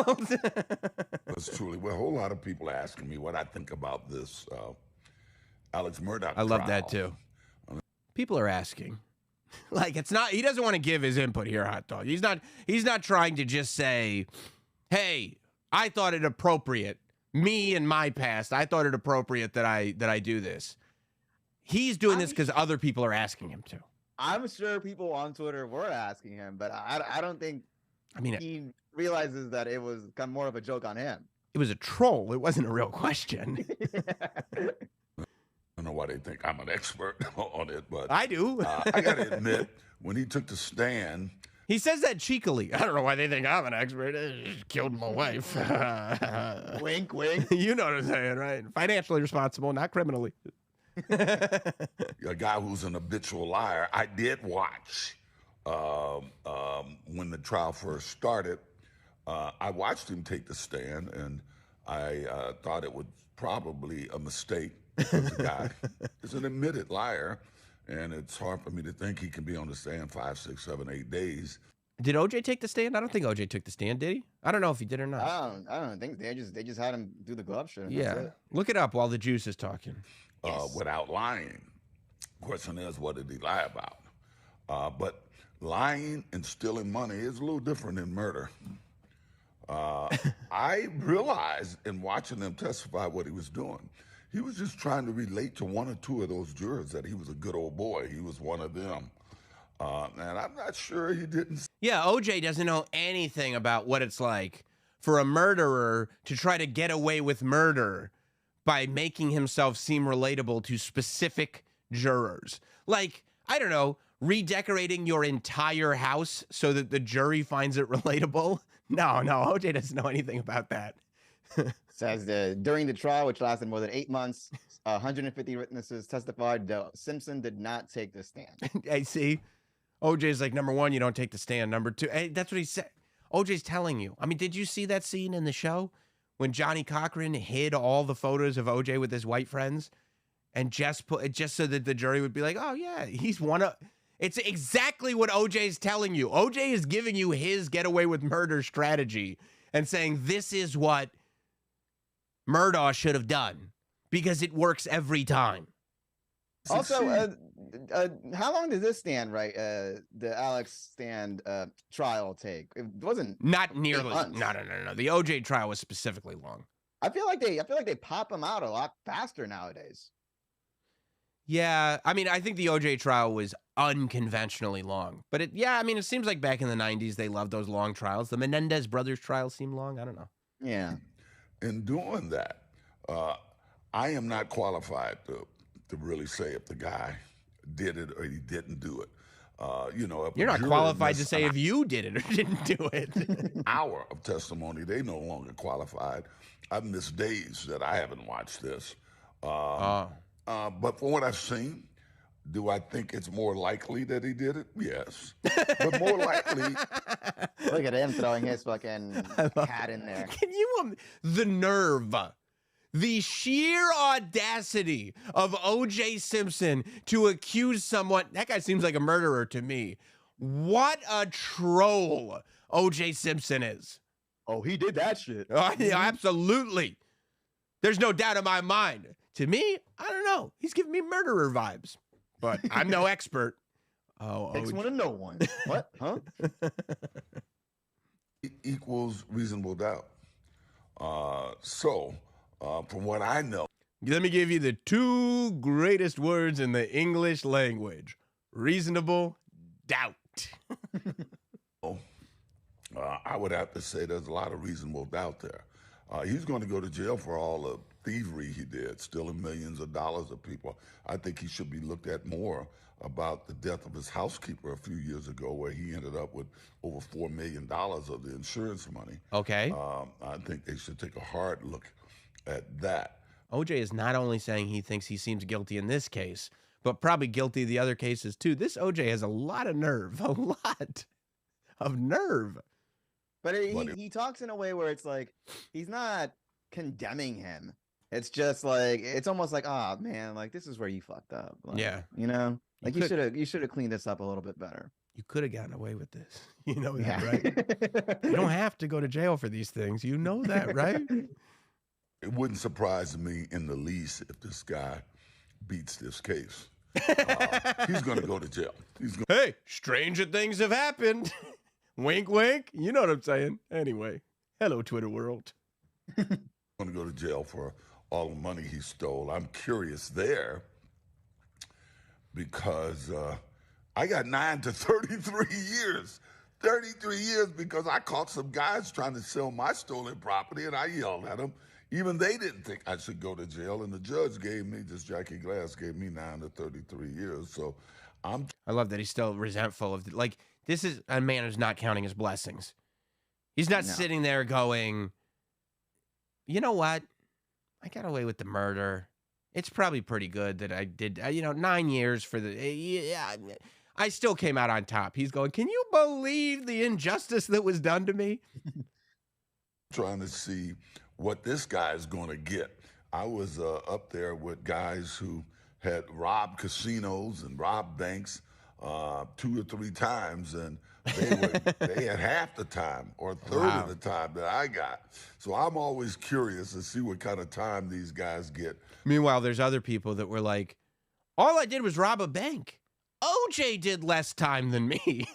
That's truly. Well, a whole lot of people asking me what I think about this Alex Murdaugh I love trial. that too. People are asking. Like, it's not, he doesn't want to give his input here, Hot Dog. He's not trying to just say, hey, I thought it appropriate. Me and my past, I thought it appropriate that I do this. He's doing this because other people are asking him to. I'm sure people on Twitter were asking him, but I don't think he realizes that it was kind of more of a joke on him. It was a troll. It wasn't a real question. I don't know why they think I'm an expert on it, but I do. I got to admit, when he took the stand, he says that cheekily. I don't know why they think I'm an expert. I just killed my wife. Wink, wink. You know what I'm saying, right? Financially responsible, not criminally. A guy who's an habitual liar. I did watch when the trial first started. I watched him take the stand, and I thought it was probably a mistake because the guy is an admitted liar, and it's hard for me to think he can be on the stand 5, 6, 7, 8 days. Did OJ take the stand? I don't think OJ took the stand, did he? I don't know if he did or not. I don't think they just had him do the glove show. Yeah, look it up while the juice is talking. Without lying. Question is, what did he lie about? But lying and stealing money is a little different than murder. I realized in watching them testify what he was doing. He was just trying to relate to one or two of those jurors that he was a good old boy. He was one of them. And I'm not sure he didn't. Yeah, OJ doesn't know anything about what it's like for a murderer to try to get away with murder by making himself seem relatable to specific jurors. Like, I don't know, redecorating your entire house so that the jury finds it relatable. No, OJ doesn't know anything about that. Says during the trial, which lasted more than 8 months, 150 witnesses testified that Simpson did not take the stand. Hey, see? OJ's like, number one, you don't take the stand. Number two, hey, that's what he said. OJ's telling you. I mean, did you see that scene in the show when Johnny Cochran hid all the photos of OJ with his white friends and just so that the jury would be like, oh, yeah, he's one of... It's exactly what OJ's telling you. OJ is giving you his get away with murder strategy and saying this is what Murdaugh should have done because it works every time. Also, how long did this stand, right? The Alex stand trial take? It wasn't not nearly. No. The OJ trial was specifically long. I feel like they pop them out a lot faster nowadays. Yeah, I mean, I think the OJ trial was unconventionally long, but it seems like back in the 90s they loved those long trials. The Menendez brothers trial seemed long. I don't know. Yeah. In doing that, I am not qualified to really say if the guy did it or he didn't do it. You're not qualified to say if you did it or didn't do it. Hour of testimony, they no longer qualified. I've missed days that I haven't watched this. But from what I've seen, do I think it's more likely that he did it? Yes. But more likely... Look at him throwing his fucking hat in there. Can you... the nerve... The sheer audacity of O.J. Simpson to accuse someone... That guy seems like a murderer to me. What a troll O.J. Simpson is. Oh, he did that shit. Yeah, absolutely. There's no doubt in my mind. To me, I don't know. He's giving me murderer vibes. But I'm no expert. Takes one to know one. What? Huh? Equals reasonable doubt. From what I know. Let me give you the two greatest words in the English language. Reasonable doubt. I would have to say there's a lot of reasonable doubt there. He's going to go to jail for all the thievery he did, stealing millions of dollars of people. I think he should be looked at more about the death of his housekeeper a few years ago, where he ended up with over $4 million of the insurance money. Okay. I think they should take a hard look at that. OJ is not only saying he thinks he seems guilty in this case, but probably guilty of the other cases too. This OJ has a lot of nerve, a lot of nerve. But he talks in a way where it's like he's not condemning him. It's just like it's almost like, oh man, like this is where you fucked up. Like, Yeah, you know, like you should have cleaned this up a little bit better. You could have gotten away with this. You know that, right? You don't have to go to jail for these things. You know that, right? It wouldn't surprise me in the least if this guy beats this case. He's going to go to jail. Hey, stranger things have happened. Wink, wink. You know what I'm saying. Anyway, hello, Twitter world. Going to go to jail for all the money he stole. I'm curious there because I got 9 to 33 years. 33 years because I caught some guys trying to sell my stolen property, and I yelled at them. Even they didn't think I should go to jail, and the judge gave me, Jackie Glass gave me 9 to 33 years. So I love that he's still resentful of, like, this is a man who's not counting his blessings. He's not sitting there going, you know what? I got away with the murder. It's probably pretty good that I did, 9 years for the, I still came out on top. He's going, can you believe the injustice that was done to me? Trying to see what this guy is going to get. I was up there with guys who had robbed casinos and robbed banks 2 or 3 times, and they had half the time or a third of the time that I got. So I'm always curious to see what kind of time these guys get. Meanwhile, there's other people that were like, all I did was rob a bank. OJ did less time than me.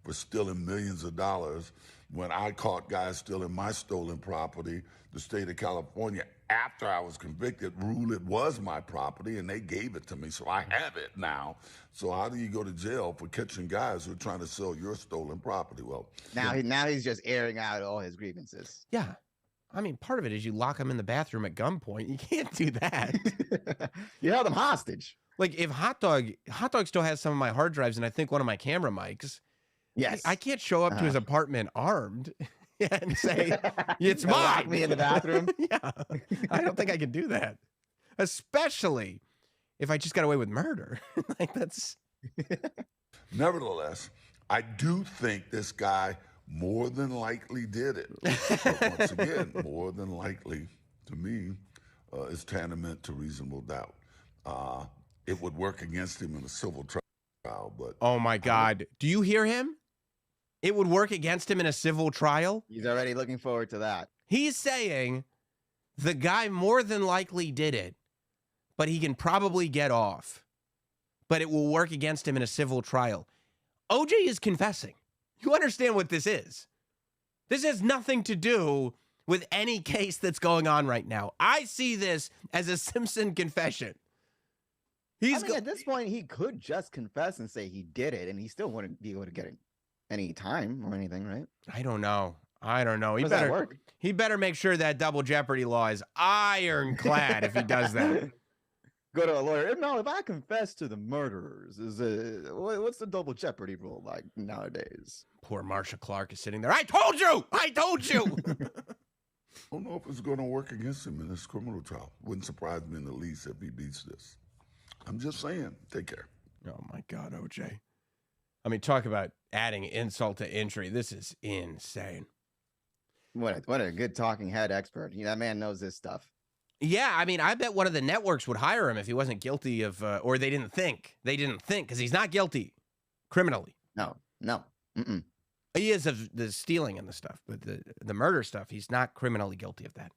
For stealing millions of dollars. When I caught guys stealing my stolen property, the state of California, after I was convicted, ruled it was my property, and they gave it to me, so I have it now. So how do you go to jail for catching guys who are trying to sell your stolen property? Well, now he's just airing out all his grievances. Yeah. I mean, part of it is you lock him in the bathroom at gunpoint. You can't do that. You held him hostage. Like, if Hot Dog still has some of my hard drives and I think one of my camera mics, yes, I can't show up to his apartment armed and say, it's mine. Lock me in the bathroom. Yeah. I don't think I can do that. Especially if I just got away with murder. Like, that's... Nevertheless, I do think this guy more than likely did it. But once again, more than likely, to me, is tantamount to reasonable doubt. It would work against him in a civil trial, but... Oh, my God. Do you hear him? It would work against him in a civil trial? He's already looking forward to that. He's saying the guy more than likely did it, but he can probably get off. But it will work against him in a civil trial. OJ is confessing. You understand what this is? This has nothing to do with any case that's going on right now. I see this as a Simpson confession. At this point, he could just confess and say he did it, and he still wouldn't be able to get any time or anything, right? I don't know. He better make sure that double jeopardy law is ironclad if he does that. Go to a lawyer. No, if I confess to the murderers, what's the double jeopardy rule like nowadays? Poor Marsha Clark is sitting there. I told you! I told you! I don't know if it's going to work against him in this criminal trial. Wouldn't surprise me in the least if he beats this. I'm just saying. Take care. Oh, my God, OJ. I mean, talk about adding insult to injury. This is insane. What a good talking head expert. That man knows this stuff. Yeah, I mean, I bet one of the networks would hire him if he wasn't guilty of, or they didn't think, because he's not guilty criminally. No. Mm-mm. He is of the stealing and the stuff, but the murder stuff, he's not criminally guilty of that.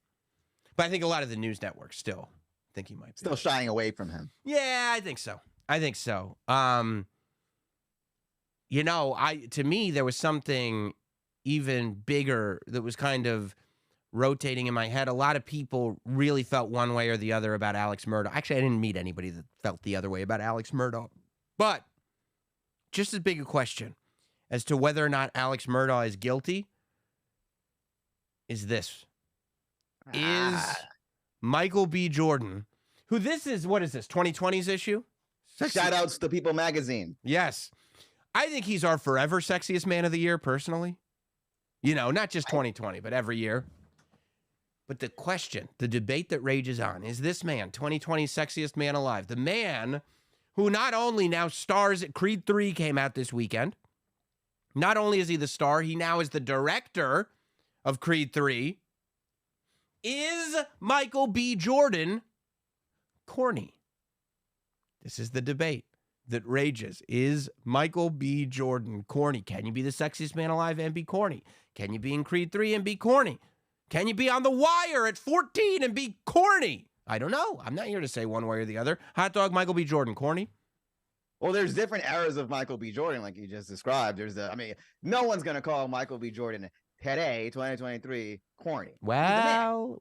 But I think a lot of the news networks still think he might be. Still shying away from him. Yeah, I think so. To me, there was something even bigger that was kind of rotating in my head. A lot of people really felt one way or the other about Alex Murdaugh. Actually, I didn't meet anybody that felt the other way about Alex Murdaugh. But just as big a question as to whether or not Alex Murdaugh is guilty is this. Is Michael B. Jordan, who this is, what is this, 2020's issue? Shout outs to People Magazine. Yes. I think he's our forever sexiest man of the year, personally. You know, not just 2020, but every year. But the question, the debate that rages on, is this man 2020's sexiest man alive? The man who not only now stars at Creed 3 came out this weekend. Not only is he the star, he now is the director of Creed 3. Is Michael B. Jordan corny? This is the debate that rages. Is Michael B. Jordan corny? Can you be the sexiest man alive and be corny? Can you be in Creed 3 and be corny? Can you be on The Wire at 14 and be corny? I don't know. I'm not here to say one way or the other. Hot dog, Michael B. Jordan, corny? Well, there's different eras of Michael B. Jordan, like you just described. No one's going to call Michael B. Jordan today, 2023, corny. Well,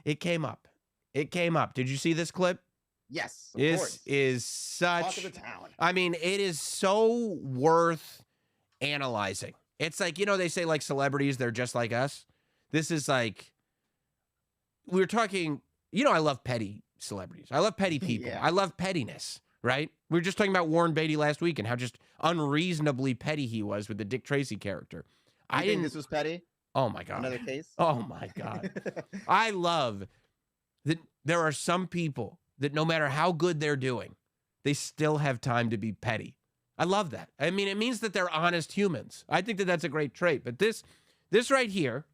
it came up. It came up. Did you see this clip? Yes, of course. Is such. Talk of the town. I mean, it is so worth analyzing. It's like, you know, they say like celebrities, they're just like us. This is like, we were talking, you know, I love petty celebrities. I love petty people. Yeah. I love pettiness, right? We were just talking about Warren Beatty last week and how just unreasonably petty he was with the Dick Tracy character. I think this was petty. Oh my God. Another case. Oh my God. I love that there are some people that no matter how good they're doing, they still have time to be petty. I love that. I mean, it means that they're honest humans. I think that that's a great trait. But this right here,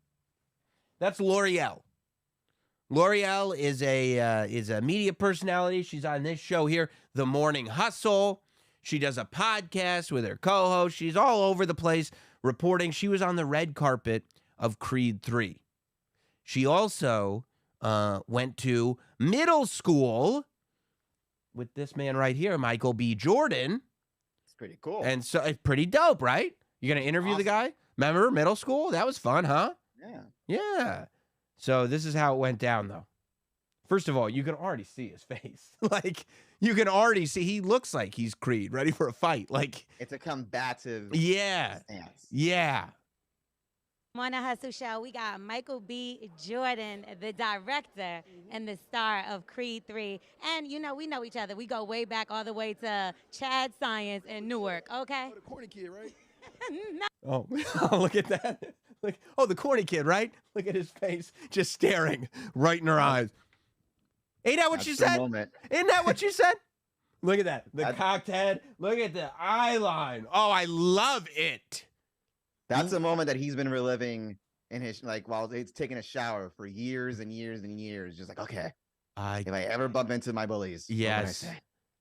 that's L'Oreal. L'Oreal is a media personality. She's on this show here, The Morning Hustle. She does a podcast with her co-host. She's all over the place reporting. She was on the red carpet of Creed 3. She also went to middle school with this man right here, Michael B. Jordan. It's pretty cool. And so it's pretty dope, right? You're going to interview the guy? Remember middle school? That was fun, huh? Yeah. Yeah. So this is how it went down, though. First of all, you can already see his face. Like, you can already see he looks like he's Creed, ready for a fight. Like, it's a combative stance. Yeah. Morning Hustle Show, we got Michael B. Jordan, the director and the star of Creed 3. And, you know, we know each other. We go way back all the way to Chad Science in Newark, okay? Oh, the corny kid, right? No. Oh, look at that. Look, oh, the corny kid, right? Look at his face just staring right in her eyes. Ain't that what you said? Isn't that what you said? Look at that. The cocked head. Look at the eye line. Oh, I love it. That's a moment that he's been reliving in his, like, while he's taking a shower for years and years and years. Just like, okay, if I ever bump into my bullies, yes, what would I say?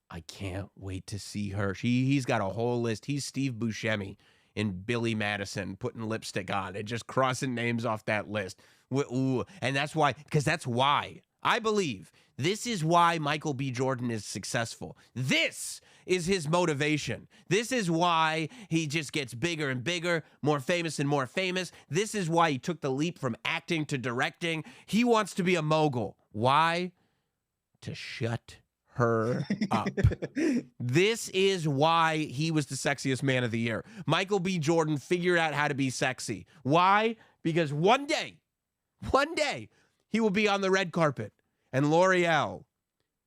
I can't wait to see her. He's got a whole list. He's Steve Buscemi in Billy Madison putting lipstick on and just crossing names off that list. Ooh. And that's why, because that's why I believe this is why Michael B. Jordan is successful. This is his motivation. This is why he just gets bigger and bigger, more famous and more famous. This is why he took the leap from acting to directing. He wants to be a mogul. Why? To shut her up. This is why he was the sexiest man of the year. Michael B. Jordan figured out how to be sexy. Why? Because one day, he will be on the red carpet and L'Oreal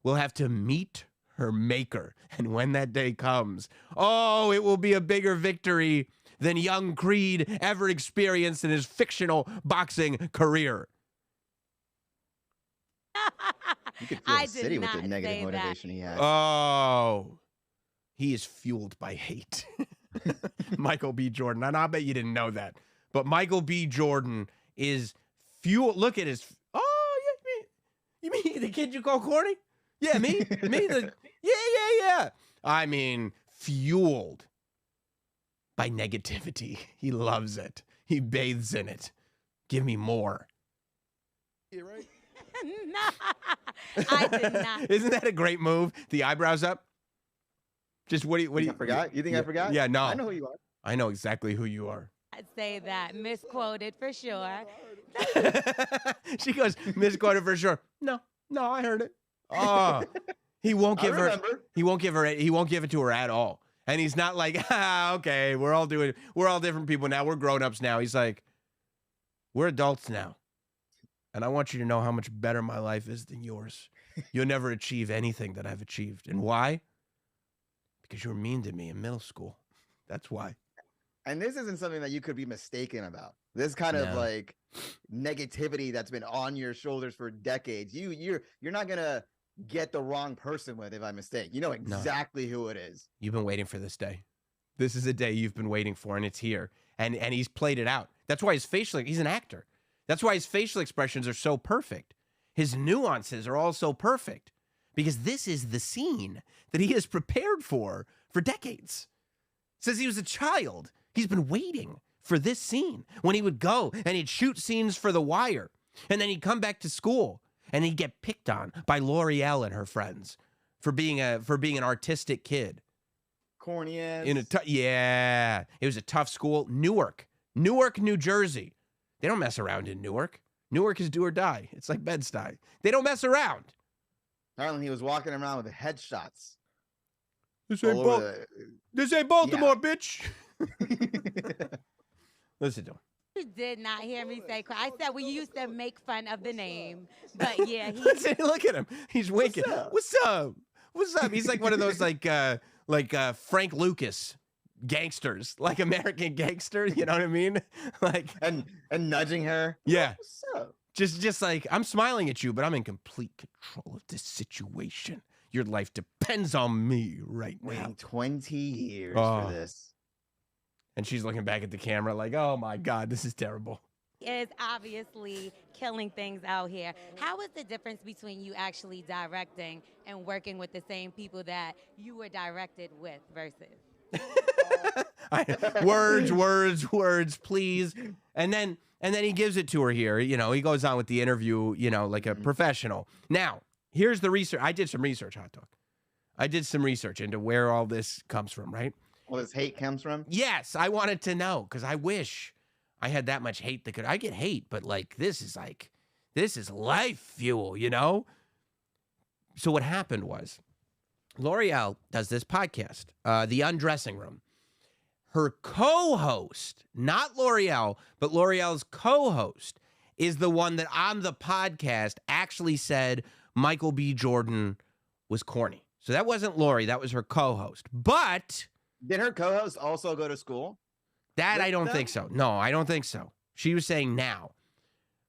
will have to meet her maker. And when that day comes, oh, it will be a bigger victory than young Creed ever experienced in his fictional boxing career. You could feel the city with the negative motivation he has. Oh, he is fueled by hate. Michael B. Jordan. And I bet you didn't know that. But Michael B. Jordan is fueled. Look at his. Oh, yeah, you mean the kid you call corny? Yeah, me. Yeah. I mean, fueled by negativity. He loves it. He bathes in it. Give me more. Yeah, right? No, I did not. Isn't that a great move? The eyebrows up. Just what do you I forgot? You think I forgot? Yeah, no. I know who you are. I know exactly who you are. I'd say that. Misquoted for sure. She goes, misquoted for sure. No, I heard it. Oh, he won't give her. He won't give it to her at all. And he's not like, okay, we're all different people now. We're grown-ups now. He's like, We're adults now. And I want you to know how much better my life is than yours. You'll never achieve anything that I've achieved. And why? Because you were mean to me in middle school. That's why. And this isn't something that you could be mistaken about. This kind of like negativity that's been on your shoulders for decades. You're not gonna get the wrong person with if I mistake. You know exactly who it is. You've been waiting for this day. This is a day you've been waiting for, and it's here. And he's played it out. That's why he's an actor. That's why his facial expressions are so perfect. His nuances are all so perfect. Because this is the scene that he has prepared for decades. Since he was a child, he's been waiting for this scene. When he would go and he'd shoot scenes for The Wire. And then he'd come back to school and he'd get picked on by L'Oreal and her friends for being an artistic kid. Corny ass. Yeah. It was a tough school. Newark, New Jersey. They don't mess around in Newark. Newark is do or die. It's like Bed-Stuy. They don't mess around. Apparently he was walking around with headshots. This ain't Baltimore, bitch. Listen to him. You did not hear me say cry. I said we used to make fun of the name. But yeah, look at him. He's winking. What's up? He's like one of those like Frank Lucas gangsters, like American gangsters, you know what I mean? Like and nudging her. Yeah. What's up? Just like, I'm smiling at you, but I'm in complete control of this situation. Your life depends on me right now. Waiting 20 years for this. And she's looking back at the camera like, oh my God, this is terrible. Is obviously killing things out here. How is the difference between you actually directing and working with the same people that you were directed with versus? Words, please. And then he gives it to her here. You know, he goes on with the interview, you know, like a professional. Now, here's the research. I did some research, Hot Dog. I did some research into where all this comes from, right? Well, this hate comes from? Yes, I wanted to know because I wish I had that much hate I get hate, but this is life fuel, you know? So what happened was L'Oreal does this podcast, The Undressing Room. Her co-host, not L'Oreal, but L'Oreal's co-host is the one that on the podcast actually said Michael B. Jordan was corny. So that wasn't Lori, that was her co-host. But did her co-host also go to school? That I don't think so. No, I don't think so. She was saying now.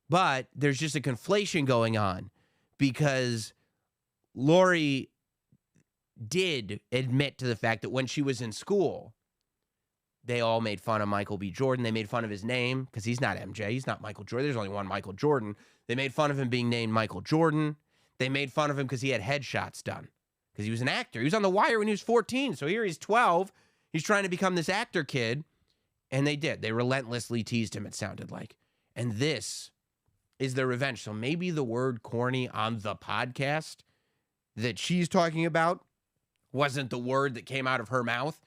But there's just a conflation going on because Lori did admit to the fact that when she was in school, they all made fun of Michael B. Jordan. They made fun of his name because he's not MJ. He's not Michael Jordan. There's only one Michael Jordan. They made fun of him being named Michael Jordan. They made fun of him because he had headshots done because he was an actor. He was on The Wire when he was 14. So here he's 12. He's trying to become this actor kid. And they did. They relentlessly teased him, it sounded like. And this is their revenge. So maybe the word corny on the podcast that she's talking about wasn't the word that came out of her mouth,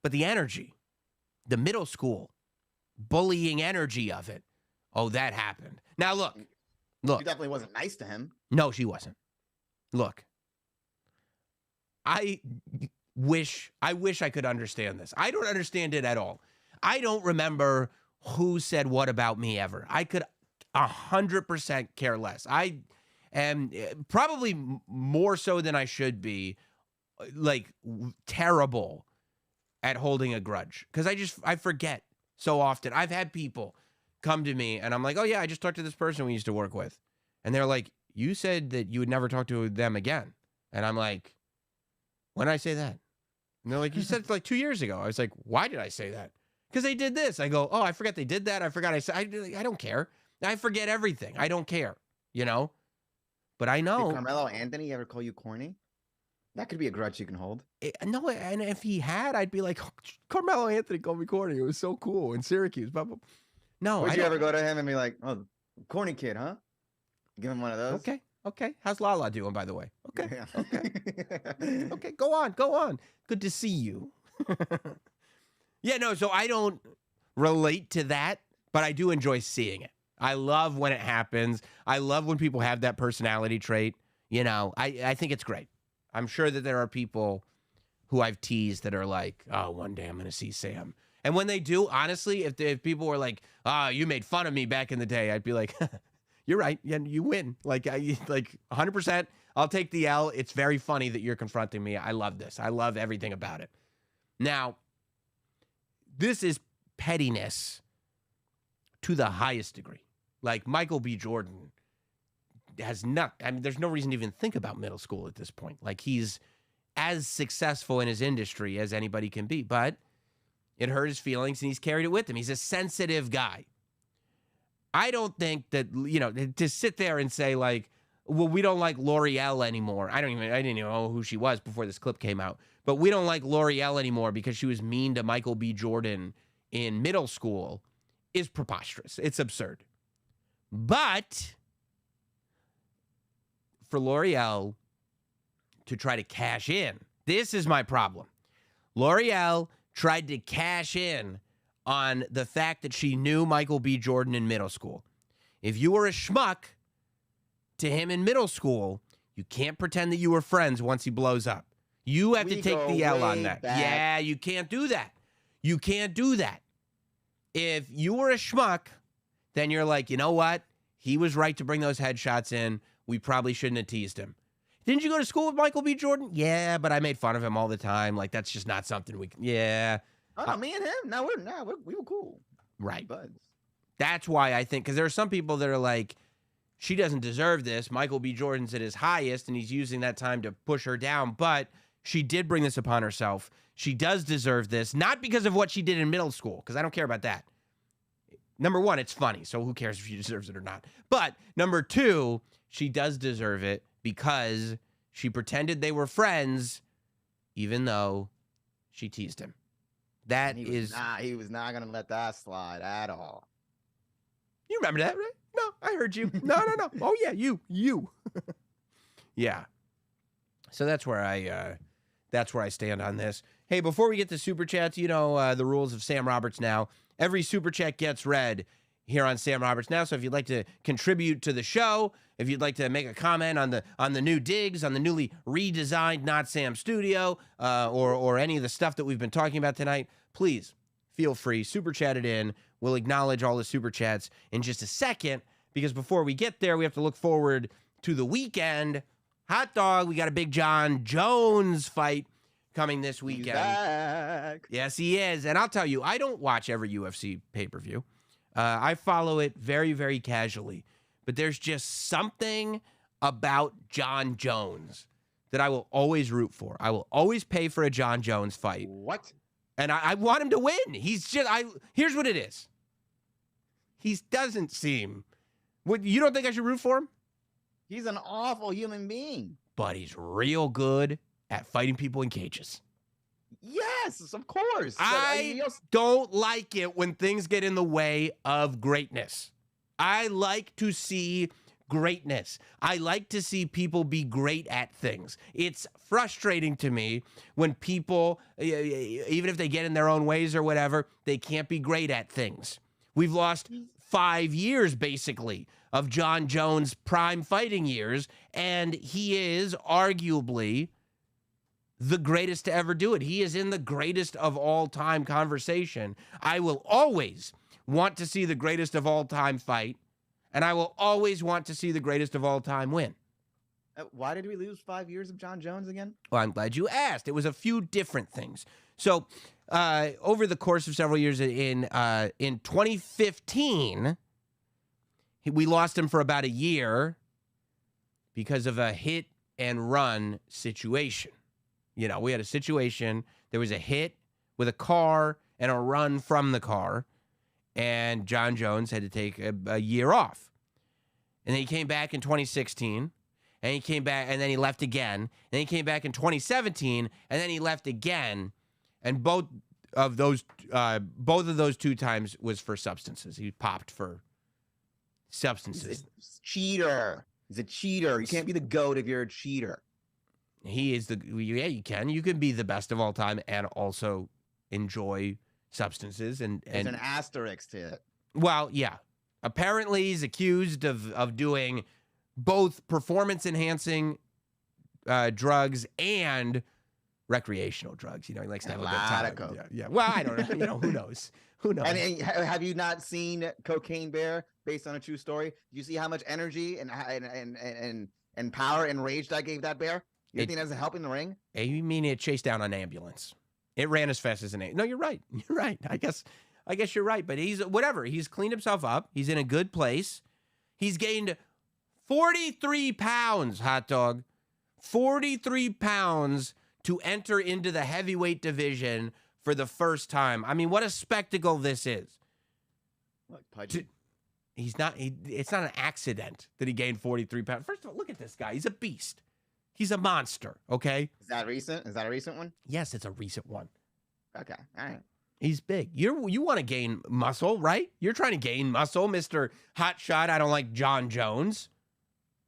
but the energy, the middle school bullying energy of it. Oh, that happened. Now, look. She definitely wasn't nice to him. No, she wasn't. Look, I wish I could understand this. I don't understand it at all. I don't remember who said what about me ever. I could 100% care less. I am probably more so than I should be, like, terrible at holding a grudge. Because I forget so often. I've had people come to me and I'm like, oh yeah, I just talked to this person we used to work with. And they're like, you said that you would never talk to them again. And I'm like, when did I say that? And they're like, you said it like 2 years ago. I was like, why did I say that? Because they did this. I go, oh, I forgot they did that. I forgot I said, I don't care. I forget everything. I don't care, you know? But I know. Did Carmelo Anthony ever call you corny? That could be a grudge you can hold. No, and if he had, I'd be like, oh, Carmelo Anthony called me corny. It was so cool in Syracuse. Blah, blah. No. Would you ever go to him and be like, oh, corny kid, huh? Give him one of those? Okay. How's Lala doing, by the way? Okay. Okay, go on. Good to see you. Yeah, no, so I don't relate to that, but I do enjoy seeing it. I love when it happens. I love when people have that personality trait. You know, I think it's great. I'm sure that there are people who I've teased that are like, oh, one day I'm going to see Sam And when they do, honestly, if people were like, you made fun of me back in the day, I'd be like, you're right. Yeah, you win. Like 100%. I'll take the L. It's very funny that you're confronting me. I love this. I love everything about it. Now, this is pettiness to the highest degree. Like Michael B. Jordan there's no reason to even think about middle school at this point. Like he's as successful in his industry as anybody can be, but it hurt his feelings and he's carried it with him. He's a sensitive guy. I don't think that, to sit there and say like, well, we don't like L'Oreal anymore. I didn't even know who she was before this clip came out, but we don't like L'Oreal anymore because she was mean to Michael B. Jordan in middle school is preposterous. It's absurd. But for L'Oreal to try to cash in, this is my problem. L'Oreal tried to cash in on the fact that she knew Michael B. Jordan in middle school. If you were a schmuck to him in middle school, you can't pretend that you were friends once he blows up. You have to take the L on that. Back. Yeah, you can't do that. You can't do that. If you were a schmuck, then you're like, you know what? He was right to bring those headshots in. We probably shouldn't have teased him. Didn't you go to school with Michael B. Jordan? Yeah, but I made fun of him all the time. Like, that's just not something we can. Yeah. Oh, me and him? We were cool. Right. Buds. That's why I think, because there are some people that are like, she doesn't deserve this. Michael B. Jordan's at his highest, and he's using that time to push her down. But she did bring this upon herself. She does deserve this, not because of what she did in middle school, because I don't care about that. Number one, it's funny, so who cares if she deserves it or not? But number two, she does deserve it because she pretended they were friends, even though she teased him. He was not gonna let that slide at all. You remember that, right? No, I heard you. No. Oh yeah, you. Yeah. So that's where I stand on this. Hey, before we get to Super Chats, the rules of Sam Roberts Now. Every Super Chat gets read here on Sam Roberts Now. So if you'd like to contribute to the show, if you'd like to make a comment on the new digs, on the newly redesigned Notsam Studio, or any of the stuff that we've been talking about tonight, please feel free. Super Chat it in. We'll acknowledge all the Super Chats in just a second, because before we get there, we have to look forward to the weekend. Hot dog, we got a big Jon Jones fight coming this weekend. He's back. Yes, he is. And I'll tell you, I don't watch every UFC pay-per-view. I follow it very, very casually. But there's just something about Jon Jones that I will always root for. I will always pay for a Jon Jones fight. What? And I want him to win. Here's what it is. He doesn't seem... You don't think I should root for him? He's an awful human being. But he's real good at fighting people in cages. Yes, of course. I don't like it when things get in the way of greatness. I like to see greatness. I like to see people be great at things. It's frustrating to me when people, even if they get in their own ways or whatever, they can't be great at things. We've lost 5 years, basically, of Jon Jones' prime fighting years, and he is arguably the greatest to ever do it. He is in the greatest of all time conversation. I will always want to see the greatest of all time fight, and I will always want to see the greatest of all time win. Why did we lose 5 years of Jon Jones again? Well, I'm glad you asked. It was a few different things. So over the course of several years in 2015, we lost him for about a year because of a hit and run situation. We had a situation, there was a hit with a car and a run from the car, and Jon Jones had to take a year off. And then he came back in 2016, and he came back, and then he left again. And then he came back in 2017, and then he left again. And both of those 2 times was for substances. He popped for substances. He's a cheater. He's a cheater. You can't be the GOAT if you're a cheater. He is you can. You can be the best of all time and also enjoy substances. And there's an asterisk to it. Well, yeah. Apparently, he's accused of doing both performance-enhancing drugs and recreational drugs. You know, he likes to have a good lot time. of coke. Yeah. Well, I don't know. You know, who knows? Who knows? And have you not seen Cocaine Bear based on a true story? Do you see how much energy and power and rage that gave that bear? You think that's helping the ring? You mean it chased down an ambulance? It ran as fast as an ambulance. No, you're right. You're right. I guess you're right. But he's whatever. He's cleaned himself up. He's in a good place. He's gained 43 pounds, hot dog. 43 pounds to enter into the heavyweight division for the first time. I mean, what a spectacle this is. Look, Pudgy. It's not an accident that he gained 43 pounds. First of all, look at this guy. He's a beast. He's a monster, okay? Is that recent? Is that a recent one? Yes, it's a recent one. Okay, all right. He's big. You want to gain muscle, right? You're trying to gain muscle, Mr. Hotshot. I don't like Jon Jones.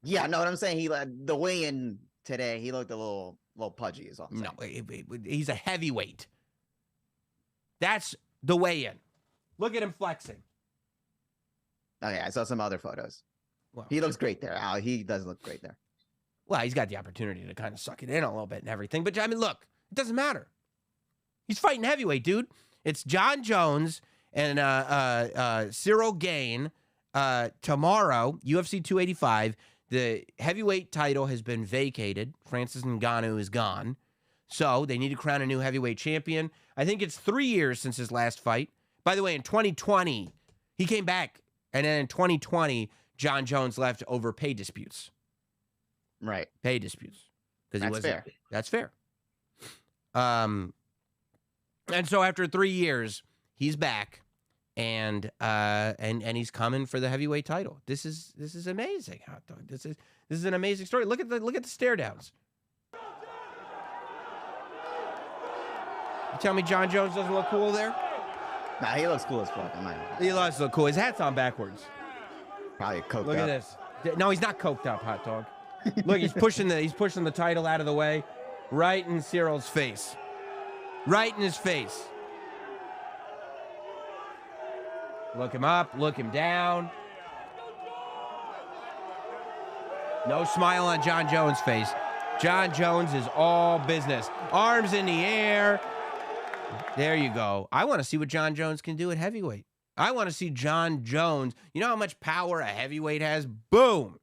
Yeah, no, what I'm saying, the weigh-in today, he looked a little pudgy is all I'm saying. No, he's a heavyweight. That's the weigh-in. Look at him flexing. Okay, I saw some other photos. Well, he looks great there. He does look great there. Well, he's got the opportunity to kind of suck it in a little bit and everything. But, I mean, look, it doesn't matter. He's fighting heavyweight, dude. It's Jon Jones and Cyril Gane tomorrow, UFC 285. The heavyweight title has been vacated. Francis Ngannou is gone. So they need to crown a new heavyweight champion. I think it's 3 years since his last fight. By the way, in 2020, he came back. And then in 2020, Jon Jones left over pay disputes. Right. Pay disputes. That's fair. That's fair. And so after 3 years, he's back, and he's coming for the heavyweight title. This is amazing, hot dog. This is an amazing story. Look at the stare downs. You tell me Jon Jones doesn't look cool there? Nah, he looks cool as fuck. He looks look cool. His hat's on backwards. Probably coked Look up. at this. No, he's not coked up, hot dog. Look, he's pushing the title out of the way, right in Cyril's face. Right in his face. Look him up, look him down. No smile on Jon Jones' face. Jon Jones is all business. Arms in the air. There you go. I want to see what Jon Jones can do at heavyweight. I want to see Jon Jones. You know how much power a heavyweight has? Boom.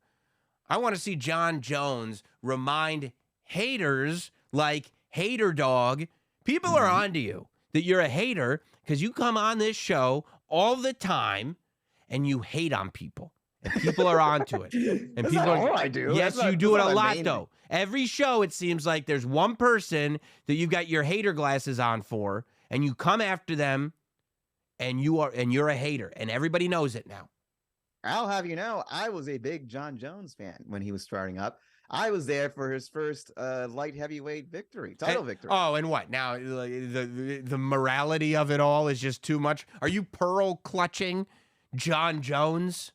I want to see Jon Jones remind haters like Hater Dog. People are onto you that you're a hater because you come on this show all the time and you hate on people. And people are onto it. And That's people not are, all I do. Yes, That's you not- do it that's a not my lot, main- though. Every show, it seems like there's one person that you've got your hater glasses on for, and you come after them, and you're a hater, and everybody knows it now. I'll have you know, I was a big Jon Jones fan when he was starting up. I was there for his first light heavyweight title victory. Oh, and what now? The morality of it all is just too much. Are you pearl clutching Jon Jones?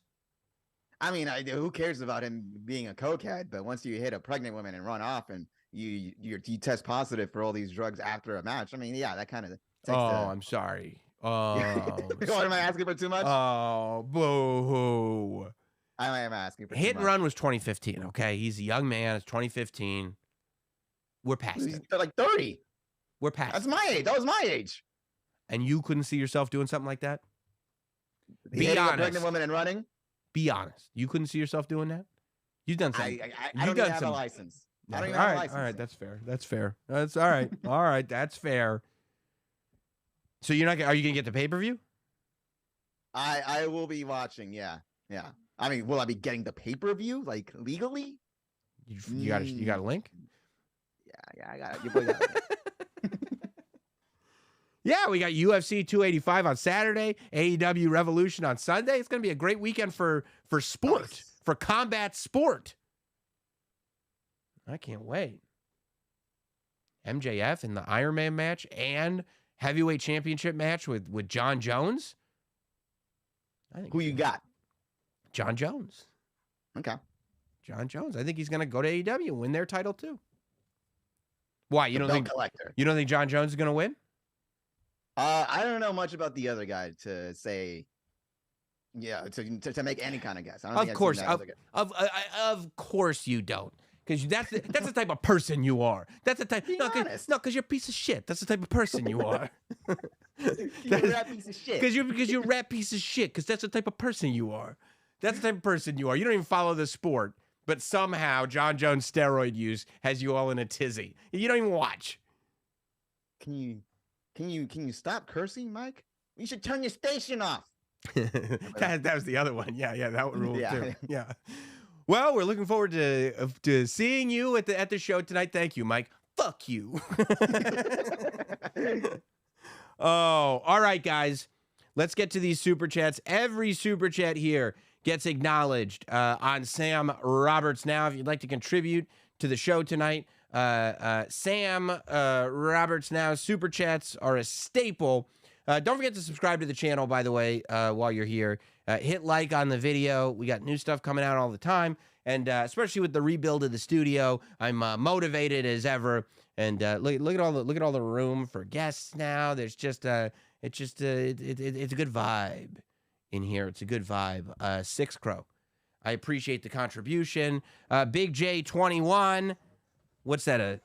I mean, who cares about him being a cokehead? But once you hit a pregnant woman and run off, and you test positive for all these drugs after a match, I mean, yeah, that kind of. I'm sorry. Oh, What, am I asking for too much? Oh, boo-hoo. I am asking for too Hit much. and Run was 2015, okay? He's a young man. It's 2015. We're past it. They're like 30. We're past That's it. my age. That was my age. And you couldn't see yourself doing something like that? Be Hitting a honest. pregnant woman and running. Be honest. You couldn't see yourself doing that? You've done something. I don't even have a license. I don't even have a license. All right, that's fair. That's fair. That's all right. All right, that's fair. So are you going to get the pay-per-view? I will be watching. Yeah. I mean, will I be getting the pay-per-view like legally? You got a link? Yeah, I got it. Your boy got it. Yeah, we got UFC 285 on Saturday, AEW Revolution on Sunday. It's going to be a great weekend for sport, for combat sport. I can't wait. MJF in the Iron Man match and heavyweight championship match with Jon Jones. I think Who you got? Jon Jones. Okay. Jon Jones. I think he's going to go to AEW and win their title too. Why? You don't think Jon Jones is going to win? I don't know much about the other guy to say. Yeah, to make any kind of guess. I don't think I've seen that other guy. Of course you don't. Because that's the type of person you are. That's the type. Be honest. No, because you're a piece of shit. That's the type of person you are. You're a rat piece of shit. Because you're a rat piece of shit. Because that's the type of person you are. That's the type of person you are. You don't even follow the sport, but somehow Jon Jones steroid use has you all in a tizzy. You don't even watch. Can you stop cursing, Mike? You should turn your station off. that was the other one. Yeah, that one ruled Yeah. too. Yeah. Well, we're looking forward to seeing you at the show tonight. Thank you, Mike. Fuck you. Oh, all right, guys. Let's get to these super chats. Every super chat here gets acknowledged on Sam Roberts Now. If you'd like to contribute to the show tonight, Sam Roberts Now super chats are a staple. Don't forget to subscribe to the channel, by the way, while you're here. Hit like on the video. We got new stuff coming out all the time, and especially with the rebuild of the studio, I'm motivated as ever. And look at all the room for guests now. There's just it's a good vibe in here. It's a good vibe. Six Crow, I appreciate the contribution. Big J21, what's that?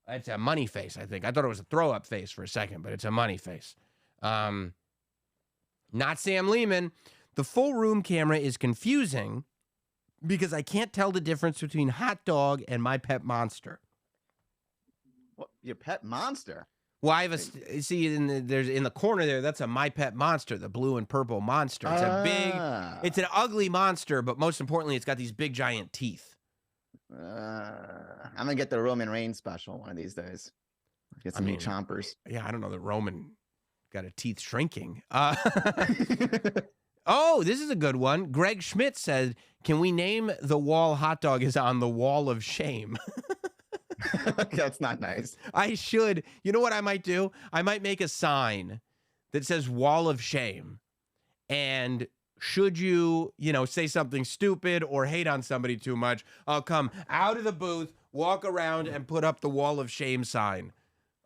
It's a money face, I think. I thought it was a throw up face for a second, but it's a money face. Not Sam Lehman. The full room camera is confusing because I can't tell the difference between hot dog and my pet monster. What, your pet monster? Well, I have a see there's in the corner there. That's a my pet monster, the blue and purple monster. It's a big, it's an ugly monster, but most importantly, it's got these big giant teeth. I'm gonna get the Roman Reigns special one of these days. Get some new chompers. Yeah, I don't know that Roman got a teeth shrinking. Oh, this is a good one. Greg Schmidt said, "Can we name the wall hot dog is on the wall of shame?" That's not nice. I should. You know what I might do? I might make a sign that says wall of shame. And should you say something stupid or hate on somebody too much, I'll come out of the booth, walk around, and put up the wall of shame sign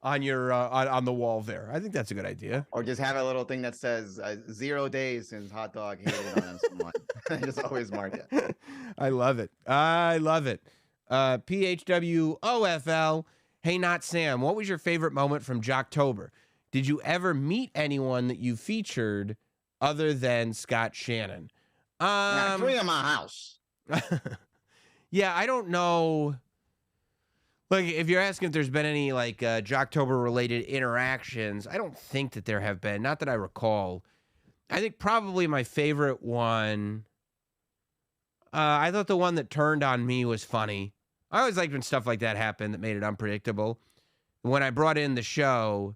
on your on the wall there. I think that's a good idea. Or just have a little thing that says 0 days since hot dog hated on someone. Just always mark it. I love it. I love it. PHWOFL. Hey, Not Sam, what was your favorite moment from Jocktober? Did you ever meet anyone that you featured other than Scott Shannon? Three in my house. Yeah, I don't know. Like, if you're asking if there's been any like Jocktober related interactions, I don't think that there have been. Not that I recall. I think probably my favorite one. I thought the one that turned on me was funny. I always liked when stuff like that happened that made it unpredictable. When I brought in the show,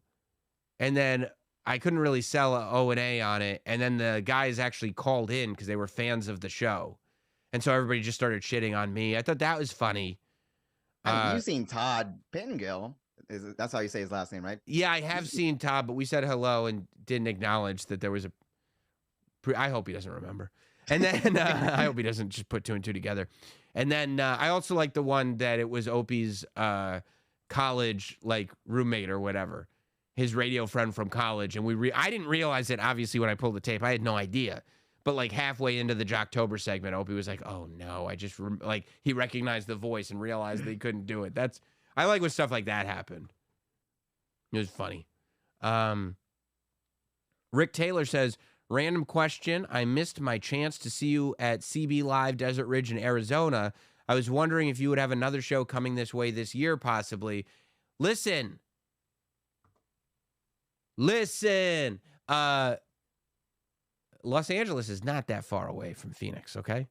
and then I couldn't really sell a O&A on it, and then the guys actually called in because they were fans of the show. And so everybody just started shitting on me. I thought that was funny. You've seen Todd Pettengill. That's how you say his last name, right? Yeah, I have seen Todd, but we said hello and didn't acknowledge that there was a... I hope he doesn't remember. And then I hope he doesn't just put two and two together. And then I also like the one that it was Opie's college roommate or whatever, his radio friend from college. And I didn't realize it, obviously, when I pulled the tape. I had no idea. But halfway into the Jocktober segment, Opie was like, "Oh no!" I just he recognized the voice and realized that he couldn't do it. I like when stuff like that happened. It was funny. Rick Taylor says, random question. I missed my chance to see you at CB Live Desert Ridge in Arizona. I was wondering if you would have another show coming this way this year, possibly. Listen. Los Angeles is not that far away from Phoenix, okay?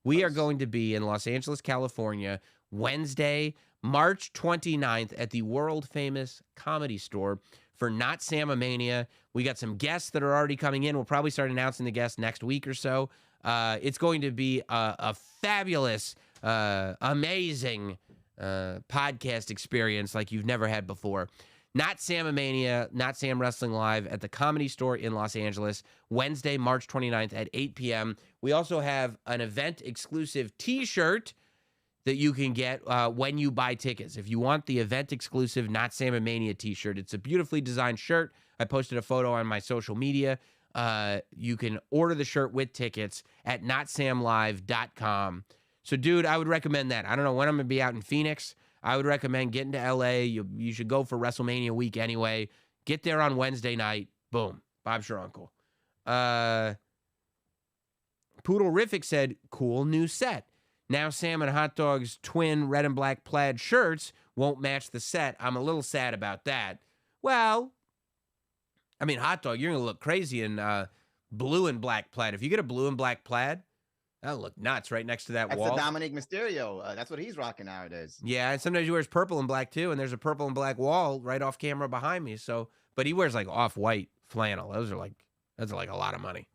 We are going to be in Los Angeles, California, Wednesday, March 29th at the world-famous Comedy Store for Not Sam-a-Mania. We got some guests that are already coming in. We'll probably start announcing the guests next week or so. It's going to be a fabulous, amazing podcast experience like you've never had before. Not Sam-a-Mania, Not Sam Wrestling Live at the Comedy Store in Los Angeles, Wednesday, March 29th at 8 p.m. We also have an event-exclusive T-shirt that you can get when you buy tickets. If you want the event-exclusive Not Sam-a-Mania T-shirt, it's a beautifully designed shirt. I posted a photo on my social media. You can order the shirt with tickets at notsamlive.com. So, dude, I would recommend that. I don't know when I'm going to be out in Phoenix. I would recommend getting to LA. You should go for WrestleMania week anyway. Get there on Wednesday night. Boom. Bob's your uncle. Poodle-rific said, cool new set. Now Sam and Hot Dog's twin red and black plaid shirts won't match the set. I'm a little sad about that. Well, I mean, Hot Dog, you're going to look crazy in blue and black plaid. If you get a blue and black plaid, that'll look nuts right next to that wall. That's the Dominic Mysterio. That's what he's rocking nowadays. Yeah, and sometimes he wears purple and black too, and there's a purple and black wall right off camera behind me. So, but he wears like off-white flannel. Those are like a lot of money.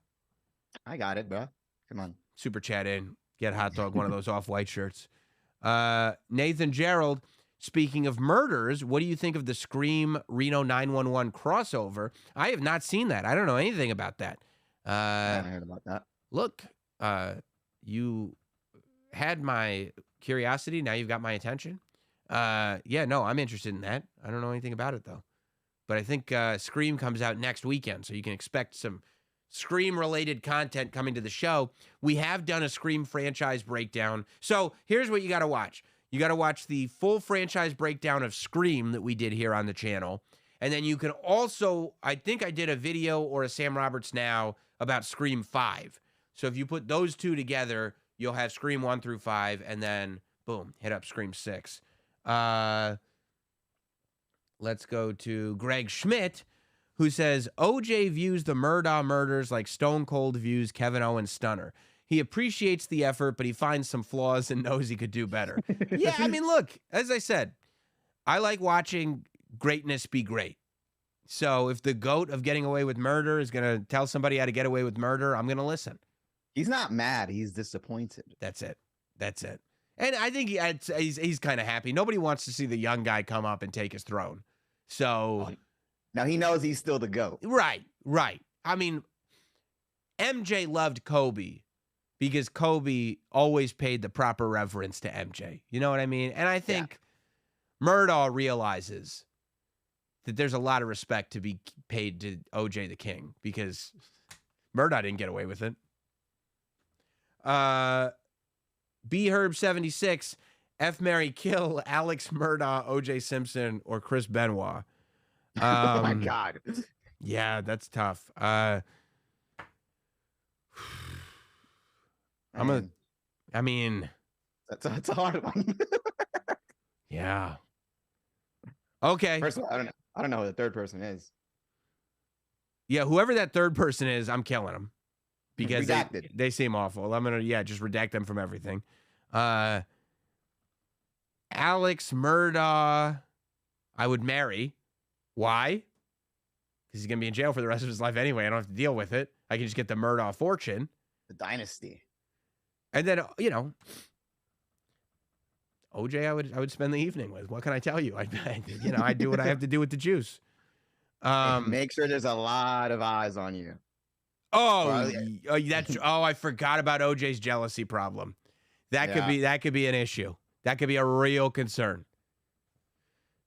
I got it, bro. Come on. Super chat in. Get Hot Dog one of those off-white shirts. Nathan Gerald, speaking of murders, what do you think of the Scream Reno 911 crossover? I have not seen that. I don't know anything about that. I haven't heard about that. Look, you had my curiosity. Now you've got my attention. Yeah, no, I'm interested in that. I don't know anything about it, though. But I think Scream comes out next weekend, so you can expect some Scream-related content coming to the show. We have done a Scream franchise breakdown. So here's what you got to watch. You got to watch the full franchise breakdown of Scream that we did here on the channel. And then you can also, I think I did a video or a Sam Roberts Now about Scream 5. So if you put those two together, you'll have Scream 1 through 5, and then, boom, hit up Scream 6. Let's go to Greg Schmidt, who says, OJ views the Murdaugh murders like Stone Cold views Kevin Owens' stunner. He appreciates the effort, but he finds some flaws and knows he could do better. Yeah, I mean, look, as I said, I like watching greatness be great. So if the GOAT of getting away with murder is going to tell somebody how to get away with murder, I'm going to listen. He's not mad. He's disappointed. That's it. That's it. And I think he's kind of happy. Nobody wants to see the young guy come up and take his throne. So now he knows he's still the GOAT. Right. I mean, MJ loved Kobe because Kobe always paid the proper reverence to MJ. You know what I mean? And I think Murdaugh realizes that there's a lot of respect to be paid to OJ the King because Murdaugh didn't get away with it. B-Herb76, F. Mary Kill, Alex Murdaugh, OJ Simpson, or Chris Benoit. Oh my God. Yeah, that's tough. I mean, that's a hard one. Yeah. Okay. First of all, I don't know who the third person is. Yeah, whoever that third person is, I'm killing them because they seem awful. I'm gonna just redact them from everything. Alex Murdaugh, I would marry. Why? Because he's going to be in jail for the rest of his life anyway. I don't have to deal with it. I can just get the Murdaugh fortune. The dynasty. And then, OJ, I would spend the evening with. What can I tell you? I do what I have to do with the juice. Make sure there's a lot of eyes on you. I forgot about OJ's jealousy problem. That could be an issue. That could be a real concern.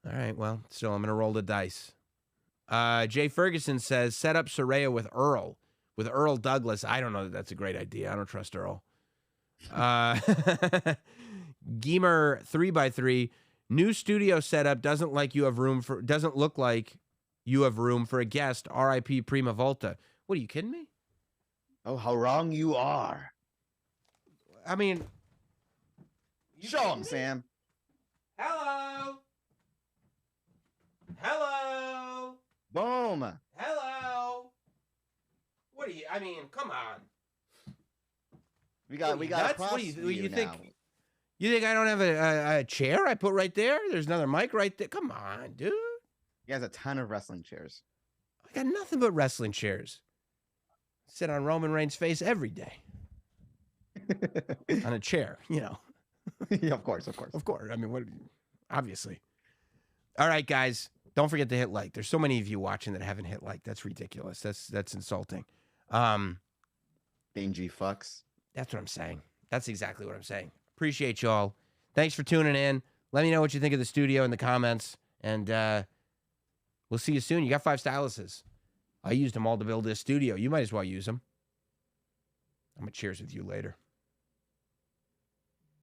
All right, well, still, I'm going to roll the dice. Jay Ferguson says, set up Soraya with Earl Douglas. I don't know that that's a great idea. I don't trust Earl. Geemer 3x3, new studio setup doesn't look like you have room for a guest. R.I.P. Prima Volta. What, are you kidding me? Oh, how wrong you are. I mean, show him, Sam. Hello. Boom. Hello. What are you? I mean, come on. We got props. What do you think? You think I don't have a chair I put right there? There's another mic right there. Come on, dude. He has a ton of wrestling chairs. I got nothing but wrestling chairs. Sit on Roman Reigns' face every day. On a chair, Yeah, of course. I mean, what? Obviously. All right, guys. Don't forget to hit like. There's so many of you watching that haven't hit like. That's ridiculous. That's insulting. Mangy fucks. That's what I'm saying. That's exactly what I'm saying. Appreciate y'all. Thanks for tuning in. Let me know what you think of the studio in the comments. And we'll see you soon. You got 5 styluses. I used them all to build this studio. You might as well use them. I'm going to cheers with you later.